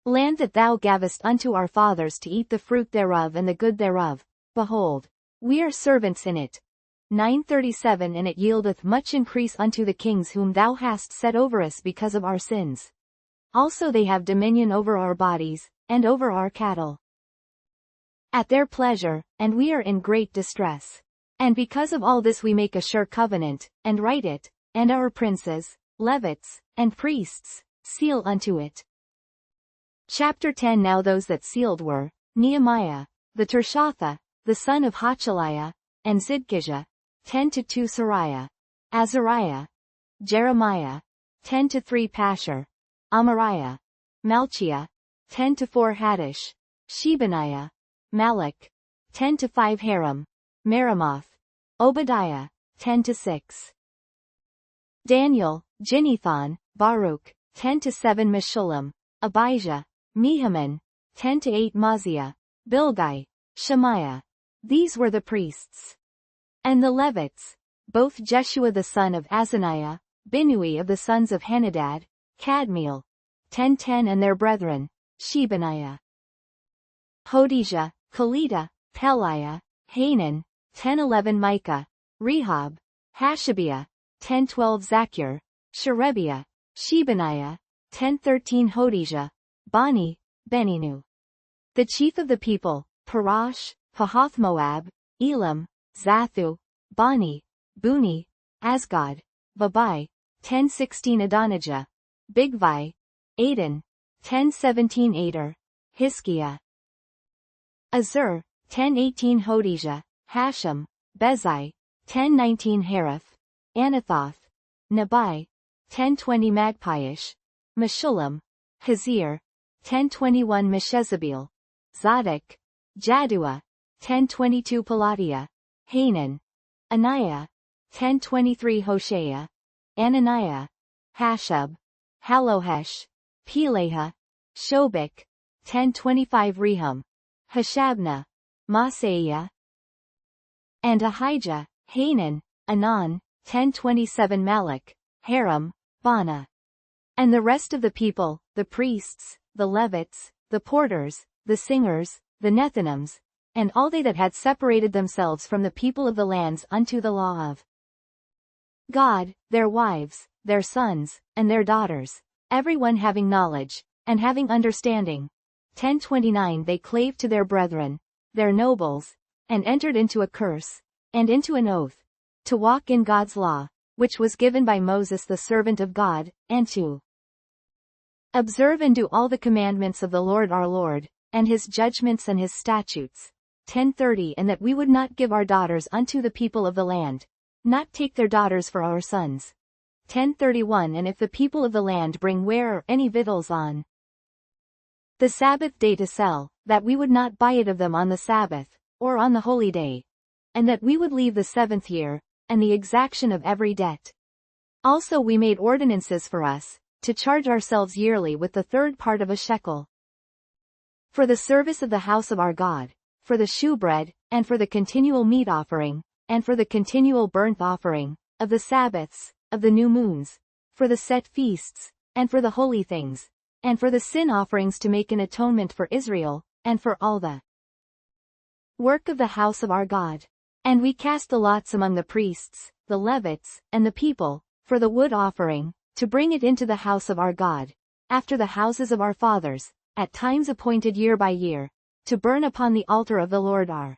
land that thou gavest unto our fathers to eat the fruit thereof and the good thereof, behold, we are servants in it. 9:37 And it yieldeth much increase unto the kings whom thou hast set over us because of our sins. Also they have dominion over our bodies, and over our cattle, at their pleasure, and we are in great distress. And because of all this we make a sure covenant, and write it, and our princes, Levites, and priests, seal unto it. Chapter 10 Now those that sealed were, Nehemiah, the Tirshatha, the son of Hachaliah, and Zidkijah, 10-2 Sariah, Azariah, Jeremiah, 10-3 Pashur, Amariah, Malchiah, 10-4 Haddish, Shebaniah, Malach, 10-5 Haram, Meremoth, Obadiah, 10-6. Daniel, Ginnethon, Baruch, 10-7 Meshullam, Abijah, Mehuman, 10-8 Maziah, Bilgai, Shemaiah. These were the priests. And the Levites, both Jeshua the son of Azaniah, Binnui of the sons of Henadad, Kadmiel, 10-10 and their brethren, Shebaniah, Hodijah, Kelita, Peliah, Hanan, 10-11 Micah, Rehob, Hashabiah, 10-12 Zachur, Sherebiah, Shebaniah, 10-13 Hodijah, Bani, Beninu. The chief of the people, Parash, Pahath-Moab, Elam, Zathu, Bani, Buni, Asgad, Babai, 10-16 Adonijah, Bigvai, Adin, 10-17 Ader, Hiskiah, Azur, 10-18 Hodijah, Hashem, Bezai, 10-19 Harith, Anathoth, Nabai, 10-20 Magpiish, Meshullam, Hazir, 10-21 Meshezabeel, Zadok, Jaddua, 10-22 Pelatiah, Hanan, Aniah, 10:23 Hoshea, Ananiah, Hashub, Halohesh, Peleah, Shobek, 10:25 Rehum, Hashabnah, Maaseiah, and Ahijah, Hanan, Anan, 10:27 Malach, Haram, Bana. And the rest of the people, the priests, the Levites, the porters, the singers, the Nethinims, and all they that had separated themselves from the people of the lands unto the law of God, their wives, their sons, and their daughters, every one having knowledge, and having understanding. 10:29 They clave to their brethren, their nobles, and entered into a curse, and into an oath, to walk in God's law, which was given by Moses the servant of God, and to observe and do all the commandments of the Lord our Lord, and his judgments and his statutes. 10:30 And that we would not give our daughters unto the people of the land, not take their daughters for our sons. 10:31 And if the people of the land bring ware or any victuals on the Sabbath day to sell, that we would not buy it of them on the Sabbath, or on the holy day, and that we would leave the 7th year, and the exaction of every debt. Also we made ordinances for us, to charge ourselves yearly with the 3rd part of a shekel, for the service of the house of our God, for the shewbread, and for the continual meat offering, and for the continual burnt offering, of the Sabbaths, of the new moons, for the set feasts, and for the holy things, and for the sin offerings to make an atonement for Israel, and for all the work of the house of our God. And we cast the lots among the priests, the Levites, and the people, for the wood offering, to bring it into the house of our God, after the houses of our fathers, at times appointed year by year, to burn upon the altar of the Lord our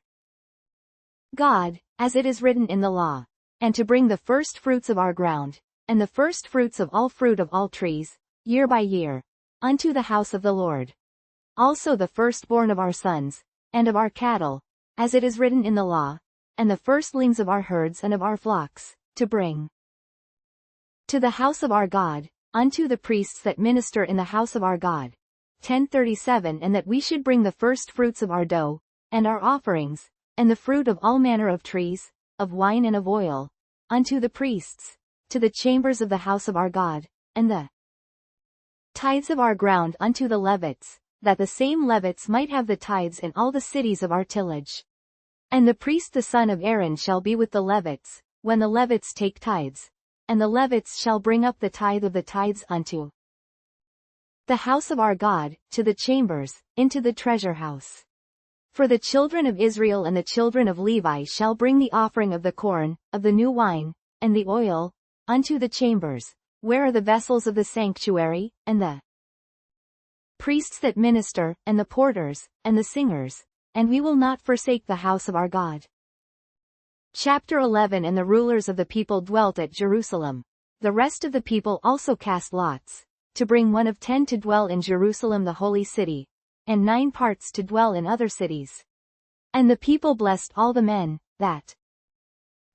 God, as it is written in the law, and to bring the first fruits of our ground, and the first fruits of all fruit of all trees, year by year, unto the house of the Lord. Also the firstborn of our sons, and of our cattle, as it is written in the law, and the firstlings of our herds and of our flocks, to bring to the house of our God, unto the priests that minister in the house of our God. 10:37 And that we should bring the first fruits of our dough, and our offerings, and the fruit of all manner of trees, of wine and of oil, unto the priests, to the chambers of the house of our God, and the tithes of our ground unto the Levites, that the same Levites might have the tithes in all the cities of our tillage. And the priest the son of Aaron shall be with the Levites, when the Levites take tithes, and the Levites shall bring up the tithe of the tithes unto the house of our God, to the chambers, into the treasure house. For the children of Israel and the children of Levi shall bring the offering of the corn, of the new wine, and the oil, unto the chambers, where are the vessels of the sanctuary, and the priests that minister, and the porters, and the singers, and we will not forsake the house of our God. Chapter 11 And the rulers of the people dwelt at Jerusalem. The rest of the people also cast lots, to bring 1 of 10 to dwell in Jerusalem the holy city, and 9 parts to dwell in other cities. And the people blessed all the men, that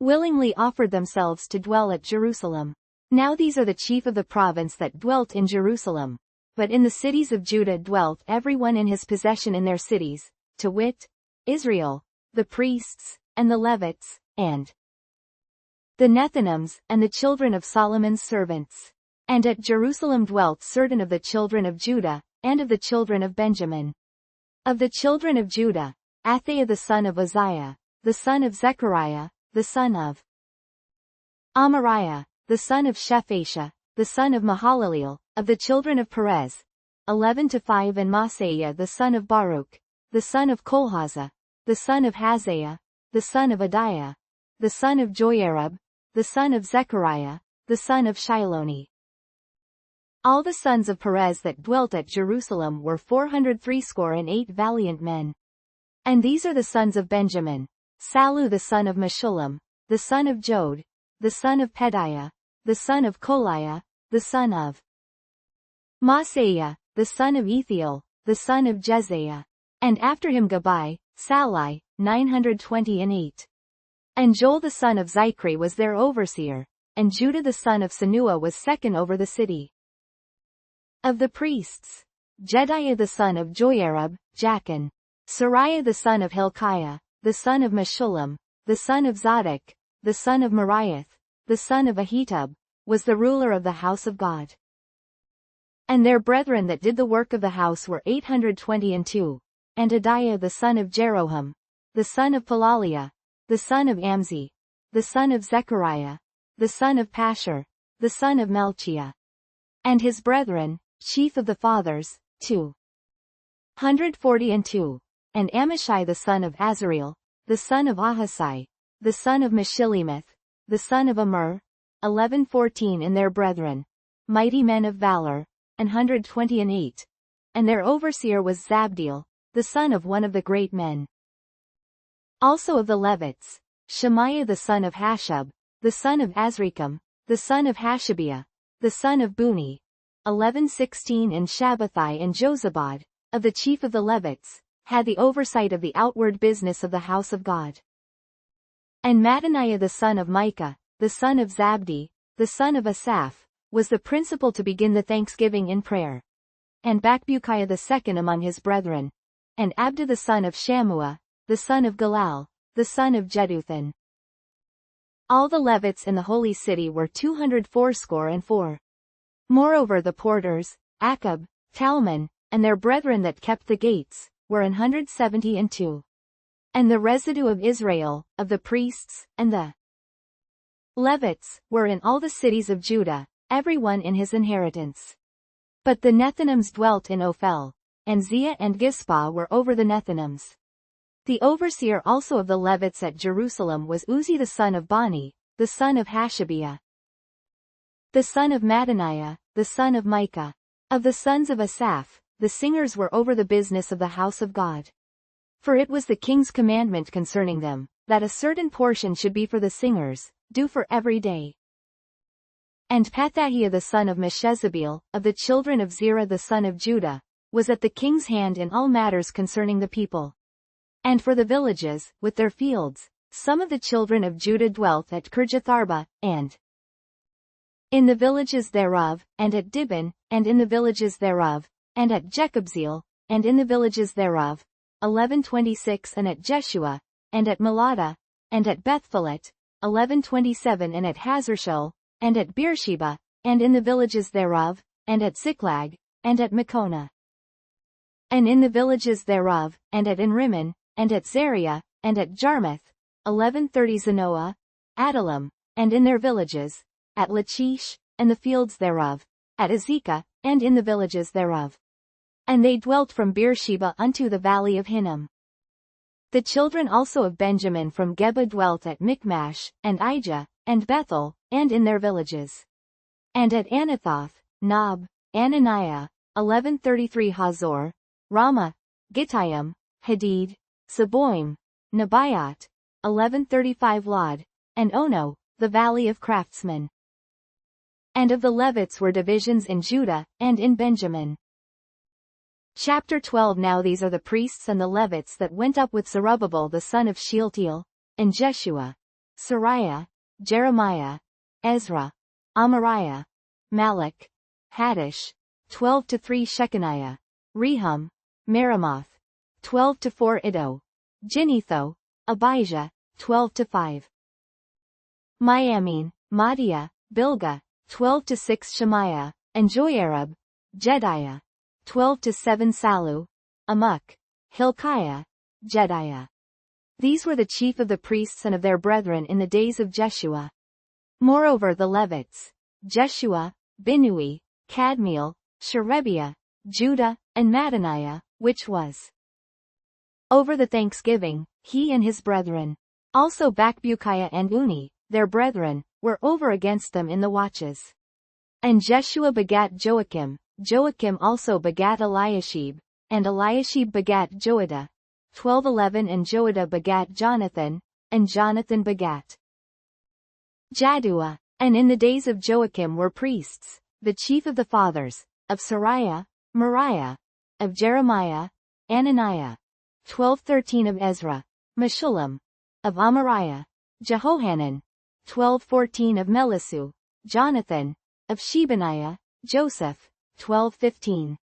willingly offered themselves to dwell at Jerusalem. Now these are the chief of the province that dwelt in Jerusalem. But in the cities of Judah dwelt every one in his possession in their cities, to wit, Israel, the priests, and the Levites, and the Nethinims, and the children of Solomon's servants. And at Jerusalem dwelt certain of the children of Judah, and of the children of Benjamin. Of the children of Judah, Athaiah the son of Uzziah, the son of Zechariah, the son of Amariah, the son of Shephatiah, the son of Mahalaleel, of the children of Perez, 11-5 And Maaseiah the son of Baruch, the son of Kolhazah, the son of Hazaiah, the son of Adiah, the son of Joiarib, the son of Zechariah, the son of Shiloni. All the sons of Perez that dwelt at Jerusalem were 468 valiant men. And these are the sons of Benjamin: Sallu the son of Meshullam, the son of Jod, the son of Pedaiah, the son of Koliah, the son of Maaseiah, the son of Ethiel, the son of Jezaiah. And after him Gabai, Salai, 928. And Joel the son of Zichri was their overseer, and Judah the son of Sanua was second over the city. Of the priests, Jedaiah the son of Joiarib, Jachin, Sariah the son of Hilkiah, the son of Meshullam, the son of Zadok, the son of Meriath, the son of Ahitub, was the ruler of the house of God. And their brethren that did the work of the house were 822, and Adiah the son of Jeroham, the son of Pelaliah, the son of Amzi, the son of Zechariah, the son of Pashur, the son of Melchiah. And his brethren, chief of the fathers, 242, and Amashai the son of Azareel, the son of Ahasai, the son of Meshillemeth, the son of Immer, 1114 and their brethren, mighty men of valor, 128, and their overseer was Zabdiel, the son of one of the great men. Also of the Levites, Shemaiah the son of Hashub, the son of Azrikam, the son of Hashabiah, the son of Buni, 1116 and Shabbathai and Jozabad, of the chief of the Levites, had the oversight of the outward business of the house of God. And Mattaniah the son of Micah, the son of Zabdi, the son of Asaph, was the principal to begin the thanksgiving in prayer. And Bakbukiah the second among his brethren, and Abda the son of Shammua, the son of Galal, the son of Jeduthun. All the Levites in the holy city were 284. Moreover the porters, Akab, Talmon, and their brethren that kept the gates, were 172. And the residue of Israel, of the priests, and the Levites, were in all the cities of Judah, every one in his inheritance. But the Nethinims dwelt in Ophel, and Ziah and Gispah were over the Nethinims. The overseer also of the Levites at Jerusalem was Uzzi the son of Bani, the son of Hashabiah, the son of Mattaniah, the son of Micah. Of the sons of Asaph, the singers were over the business of the house of God. For it was the king's commandment concerning them, that a certain portion should be for the singers, due for every day. And Pethahiah the son of Meshezabeel, of the children of Zerah the son of Judah, was at the king's hand in all matters concerning the people. And for the villages, with their fields, some of the children of Judah dwelt at Kirjatharba, and in the villages thereof, and at Dibon, and in the villages thereof, and at Jekabzeel, and in the villages thereof, 1126 and at Jeshua, and at Melada, and at Bethphelet, 1127 and at Hazarshul, and at Beersheba, and in the villages thereof, and at Ziklag, and at Makona, and in the villages thereof, and at Enrimmon, and at Zariah, and at Jarmuth, 1130 Zanoah, Adullam, and in their villages, at Lachish, and the fields thereof, at Azekah, and in the villages thereof. And they dwelt from Beersheba unto the valley of Hinnom. The children also of Benjamin from Geba dwelt at Michmash, and Ijah, and Bethel, and in their villages. And at Anathoth, Nob, Ananiah, 1133 Hazor, Ramah, Gittayim, Hadid, Seboim, Nebiot, 1135 Lod, and Ono, the valley of craftsmen. And of the Levites were divisions in Judah, and in Benjamin. Chapter 12 Now these are the priests and the Levites that went up with Zerubbabel the son of Shealtiel, and Jeshua, Sariah, Jeremiah, Ezra, Amariah, Malach, Haddish, 12-3 Shechaniah, Rehum, Meremoth, 12-4 Iddo, Ginnetho, Abijah, 12-5. Miamin, Madiah, Bilgah, 12-6 Shemaiah, and Joiarib, Jediah, 12-7 Salu, Amok, Hilkiah, Jediah. These were the chief of the priests and of their brethren in the days of Jeshua. Moreover the Levites, Jeshua, Binnui, Kadmiel, Sherebiah, Judah, and Mattaniah, which was over the thanksgiving, he and his brethren. Also Bakbukiah and Uni, their brethren, were over against them in the watches. And Jeshua begat Joachim, Joachim also begat Eliashib, and Eliashib begat Joadah, 1211 and Joadah begat Jonathan, and Jonathan begat Jaddua. And in the days of Joachim were priests, the chief of the fathers, of Sariah, Moriah, of Jeremiah, Ananiah, 1213 of Ezra, Meshullam, of Amariah, Jehohanan, 1214 of Melissu, Jonathan, of Shebaniah, Joseph, 1215.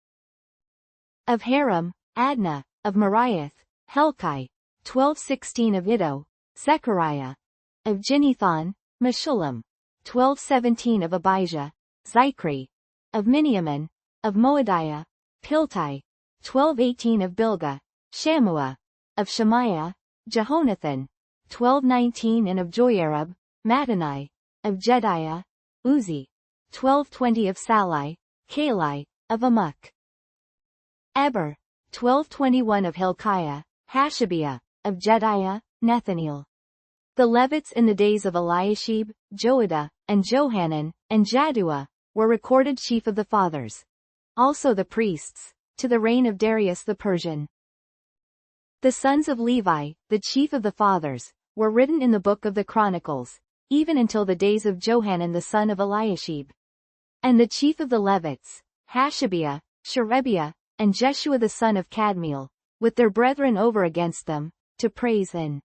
Of Haram, Adnah, of Moriath, Helkai, 1216 of Iddo, Zechariah. Of Ginnethon, Meshullam. 12:17 of Abijah, Zichri. Of Miniamin. Of Moadiah, Piltai. 12:18 of Bilgah, Shammua. Of Shemaiah, Jehonathan. 12:19 and of Joiarib, Mattanai. Of Jediah, Uzi. 12:20 of Salai, Kalai. Of Amok. Eber. 12:21 of Hilkiah, Hashabiah. Of Jediah, Nethaneel. The Levites in the days of Eliashib, Joiada, and Johanan, and Jaddua, were recorded chief of the fathers. Also the priests, to the reign of Darius the Persian. The sons of Levi, the chief of the fathers, were written in the book of the Chronicles, even until the days of Johanan the son of Eliashib. And the chief of the Levites, Hashabiah, Sherebiah, and Jeshua the son of Kadmiel, with their brethren over against them, to praise and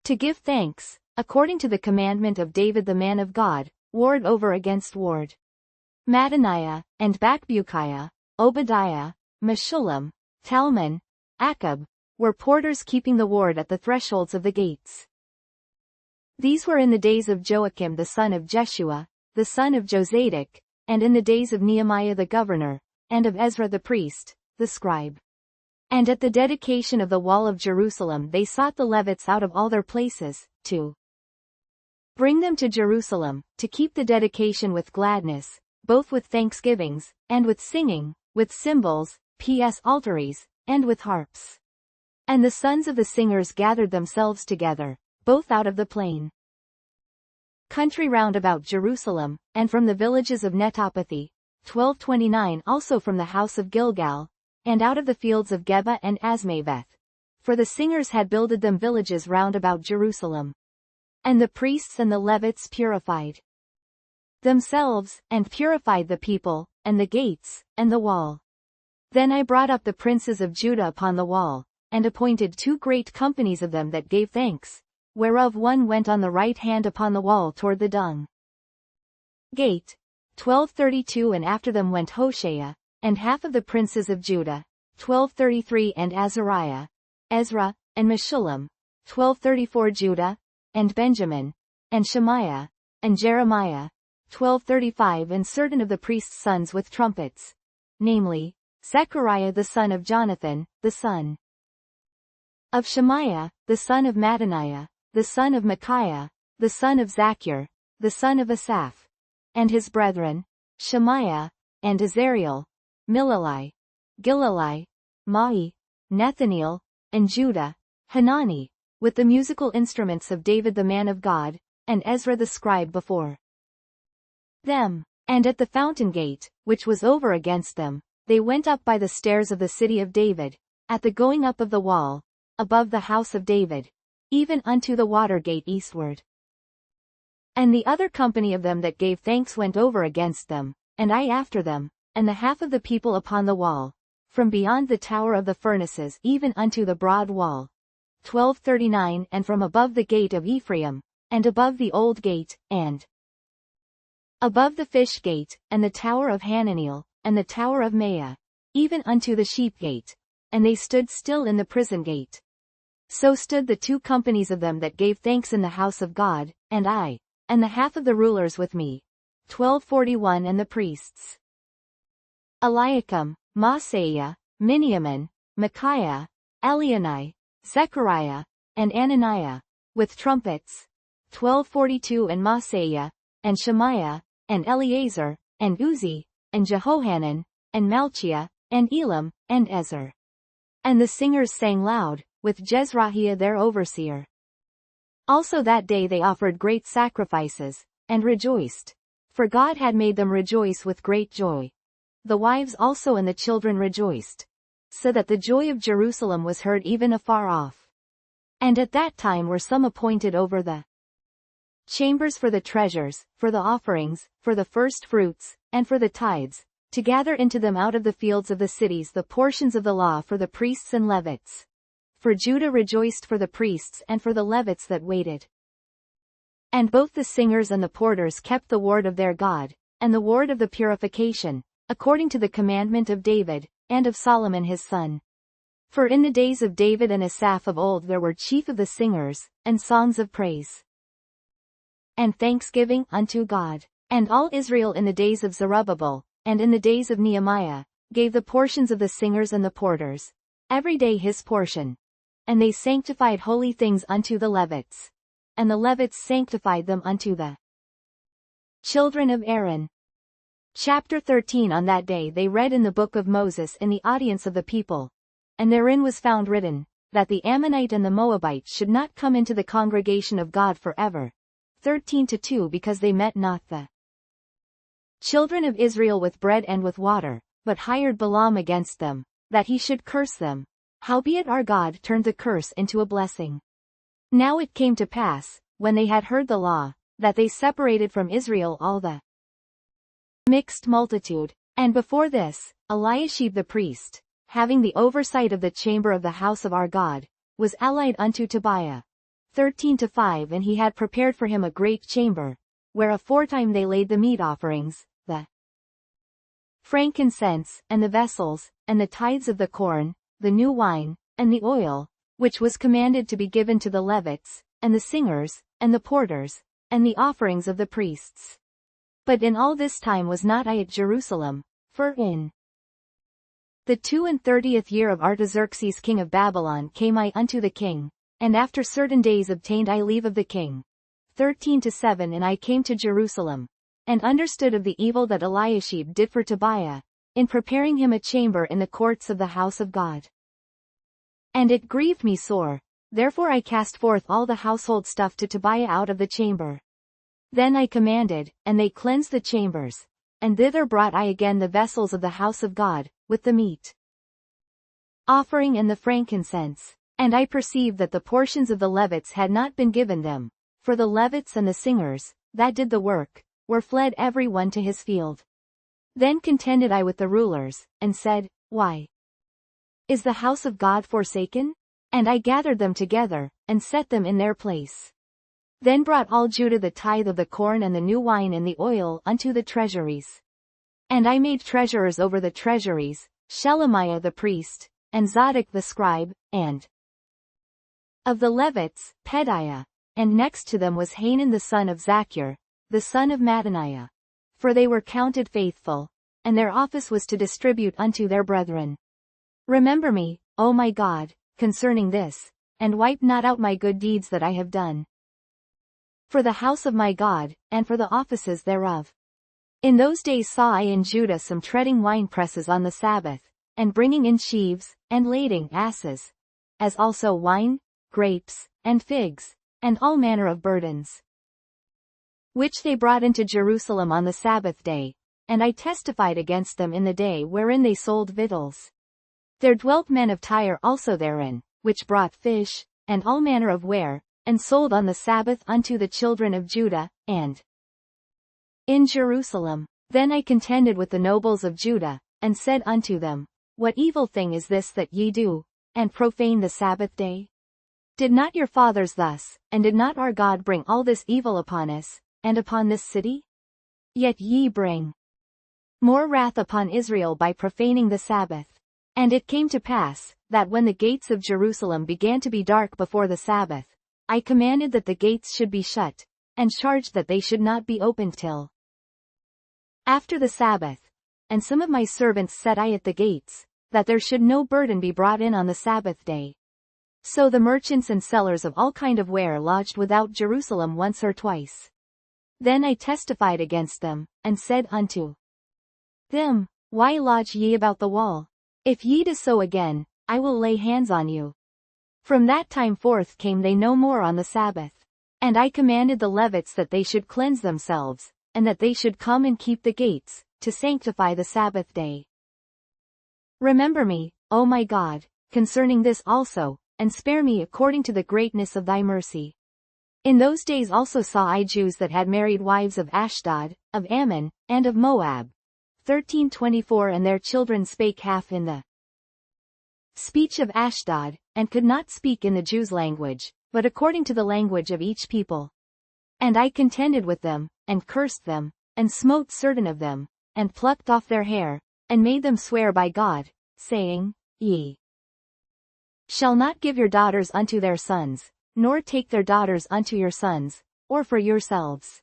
to give thanks, according to the commandment of David the man of God, ward over against ward. Mattaniah, and Bakbukiah, Obadiah, Meshullam, Talmon, Akab, were porters keeping the ward at the thresholds of the gates. These were in the days of Joachim the son of Jeshua, the son of Jozadak, and in the days of Nehemiah the governor, and of Ezra the priest, the scribe. And at the dedication of the wall of Jerusalem they sought the Levites out of all their places, to bring them to Jerusalem, to keep the dedication with gladness, both with thanksgivings, and with singing, with cymbals, psalteries, and with harps. And the sons of the singers gathered themselves together, both out of the plain country round about Jerusalem, and from the villages of Netophathi, 12:29 also from the house of Gilgal, and out of the fields of Geba and Asmaveth. For the singers had builded them villages round about Jerusalem. And the priests and the Levites purified themselves, and purified the people, and the gates, and the wall. Then I brought up the princes of Judah upon the wall, and appointed 2 great companies of them that gave thanks, whereof one went on the right hand upon the wall toward the dung gate. 12:32 And after them went Hoshea, and half of the princes of Judah, 12:33 and Azariah, Ezra, and Meshullam, 12:34 Judah, and Benjamin, and Shemaiah, and Jeremiah, 12:35 and certain of the priests' sons with trumpets, namely, Zechariah the son of Jonathan, the son of Shemaiah, the son of Mattaniah, the son of Micaiah, the son of Zachir, the son of Asaph, and his brethren, Shemaiah, and Azariel, Milalai, Gilalai, Maai, Nethaneel, and Judah, Hanani, with the musical instruments of David the man of God, and Ezra the scribe before them. And at the fountain gate, which was over against them, they went up by the stairs of the city of David, at the going up of the wall, above the house of David, even unto the water gate eastward. And the other company of them that gave thanks went over against them, and I after them, and the half of the people upon the wall, from beyond the tower of the furnaces even unto the broad wall. 12:39 And from above the gate of Ephraim, and above the old gate, and above the fish gate, and the tower of Hananiel, and the tower of Maah, even unto the sheep gate, and they stood still in the prison gate. So stood the 2 companies of them that gave thanks in the house of God, and I, and the half of the rulers with me. 12:41 And the priests, Eliakim, Maaseiah, Miniamin, Micaiah, Elionai, Zechariah, and Ananiah, with trumpets. 12:42 And Maaseiah, and Shemaiah, and Eleazar, and Uzi, and Jehohanan, and Malchiah, and Elam, and Ezer. And the singers sang loud, with Jezrahiah their overseer. Also that day they offered great sacrifices, and rejoiced. For God had made them rejoice with great joy. The wives also and the children rejoiced, so that the joy of Jerusalem was heard even afar off. And at that time were some appointed over the chambers for the treasures, for the offerings, for the first fruits, and for the tithes, to gather into them out of the fields of the cities the portions of the law for the priests and Levites. For Judah rejoiced for the priests and for the Levites that waited. And both the singers and the porters kept the ward of their God, and the ward of the purification, according to the commandment of David, and of Solomon his son. For in the days of David and Asaph of old there were chief of the singers, and songs of praise and thanksgiving unto God. And all Israel in the days of Zerubbabel, and in the days of Nehemiah, gave the portions of the singers and the porters, every day his portion. And they sanctified holy things unto the Levites. And the Levites sanctified them unto the children of Aaron. Chapter 13. On that day they read in the book of Moses in the audience of the people, and therein was found written, that the Ammonite and the Moabite should not come into the congregation of God forever. 13-2 Because they met not the children of Israel with bread and with water, but hired Balaam against them, that he should curse them. Howbeit our God turned the curse into a blessing. Now it came to pass, when they had heard the law, that they separated from Israel all the mixed multitude. And before this, Eliashib the priest, having the oversight of the chamber of the house of our God, was allied unto Tobiah. 13-5 And he had prepared for him a great chamber, where aforetime they laid the meat offerings, the frankincense, and the vessels, and the tithes of the corn, the new wine, and the oil, which was commanded to be given to the Levites, and the singers, and the porters, and the offerings of the priests. But in all this time was not I at Jerusalem, for in the 32nd year of Artaxerxes king of Babylon came I unto the king, and after certain days obtained I leave of the king. 13-7 And I came to Jerusalem, and understood of the evil that Eliashib did for Tobiah, in preparing him a chamber in the courts of the house of God. And it grieved me sore, therefore I cast forth all the household stuff to Tobiah out of the chamber. Then I commanded, and they cleansed the chambers, and thither brought I again the vessels of the house of God, with the meat offering and the frankincense. And I perceived that the portions of the Levites had not been given them, for the Levites and the singers, that did the work, were fled every one to his field. Then contended I with the rulers, and said, Why is the house of God forsaken? And I gathered them together, and set them in their place. Then brought all Judah the tithe of the corn and the new wine and the oil unto the treasuries. And I made treasurers over the treasuries, Shelemiah the priest, and Zadok the scribe, and of the Levites, Pedaiah, and next to them was Hanan the son of Zachar, the son of Mattaniah. For they were counted faithful, and their office was to distribute unto their brethren. Remember me, O my God, concerning this, and wipe not out my good deeds that I have done for the house of my God, and for the offices thereof. In those days saw I in Judah some treading wine presses on the Sabbath, and bringing in sheaves, and lading asses, as also wine, grapes, and figs, and all manner of burdens, which they brought into Jerusalem on the Sabbath day, and I testified against them in the day wherein they sold victuals. There dwelt men of Tyre also therein, which brought fish, and all manner of ware, and sold on the Sabbath unto the children of Judah, and in Jerusalem. Then I contended with the nobles of Judah, and said unto them, What evil thing is this that ye do, and profane the Sabbath day? Did not your fathers thus, and did not our God bring all this evil upon us, and upon this city? Yet ye bring more wrath upon Israel by profaning the Sabbath. And it came to pass, that when the gates of Jerusalem began to be dark before the Sabbath, I commanded that the gates should be shut, and charged that they should not be opened till after the Sabbath. And some of my servants set I at the gates, that there should no burden be brought in on the Sabbath day. So the merchants and sellers of all kind of ware lodged without Jerusalem once or twice. Then I testified against them, and said unto them, Why lodge ye about the wall? If ye do so again, I will lay hands on you. From that time forth came they no more on the Sabbath. And I commanded the Levites that they should cleanse themselves, and that they should come and keep the gates, to sanctify the Sabbath day. Remember me, O my God, concerning this also, and spare me according to the greatness of thy mercy. In those days also saw I Jews that had married wives of Ashdod, of Ammon, and of Moab. 13-24 And their children spake half in the speech of Ashdod, and could not speak in the Jews' language, but according to the language of each people. And I contended with them, and cursed them, and smote certain of them, and plucked off their hair, and made them swear by God, saying, Ye shall not give your daughters unto their sons, nor take their daughters unto your sons, or for yourselves.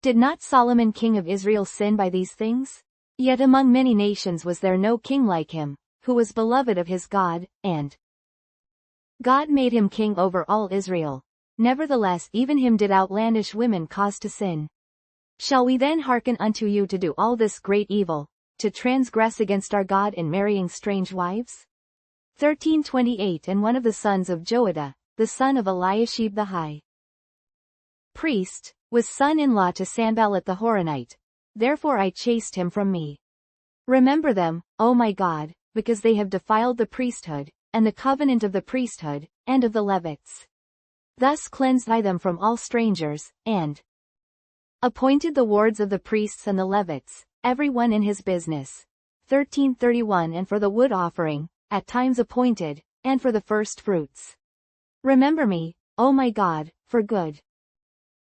Did not Solomon king of Israel sin by these things? Yet among many nations was there no king like him, who was beloved of his God, and God made him king over all Israel. Nevertheless even him did outlandish women cause to sin. Shall we then hearken unto you to do all this great evil, to transgress against our God in marrying strange wives? 13:28 And one of the sons of Joadah, the son of Eliashib the high priest, was son-in-law to Sanballat the Horonite. Therefore I chased him from me. Remember them, O my God, because they have defiled the priesthood, and the covenant of the priesthood, and of the Levites. Thus cleansed I them from all strangers, and appointed the wards of the priests and the Levites, every one in his business. 13:31 And for the wood offering, at times appointed, and for the first fruits. Remember me, O my God, for good.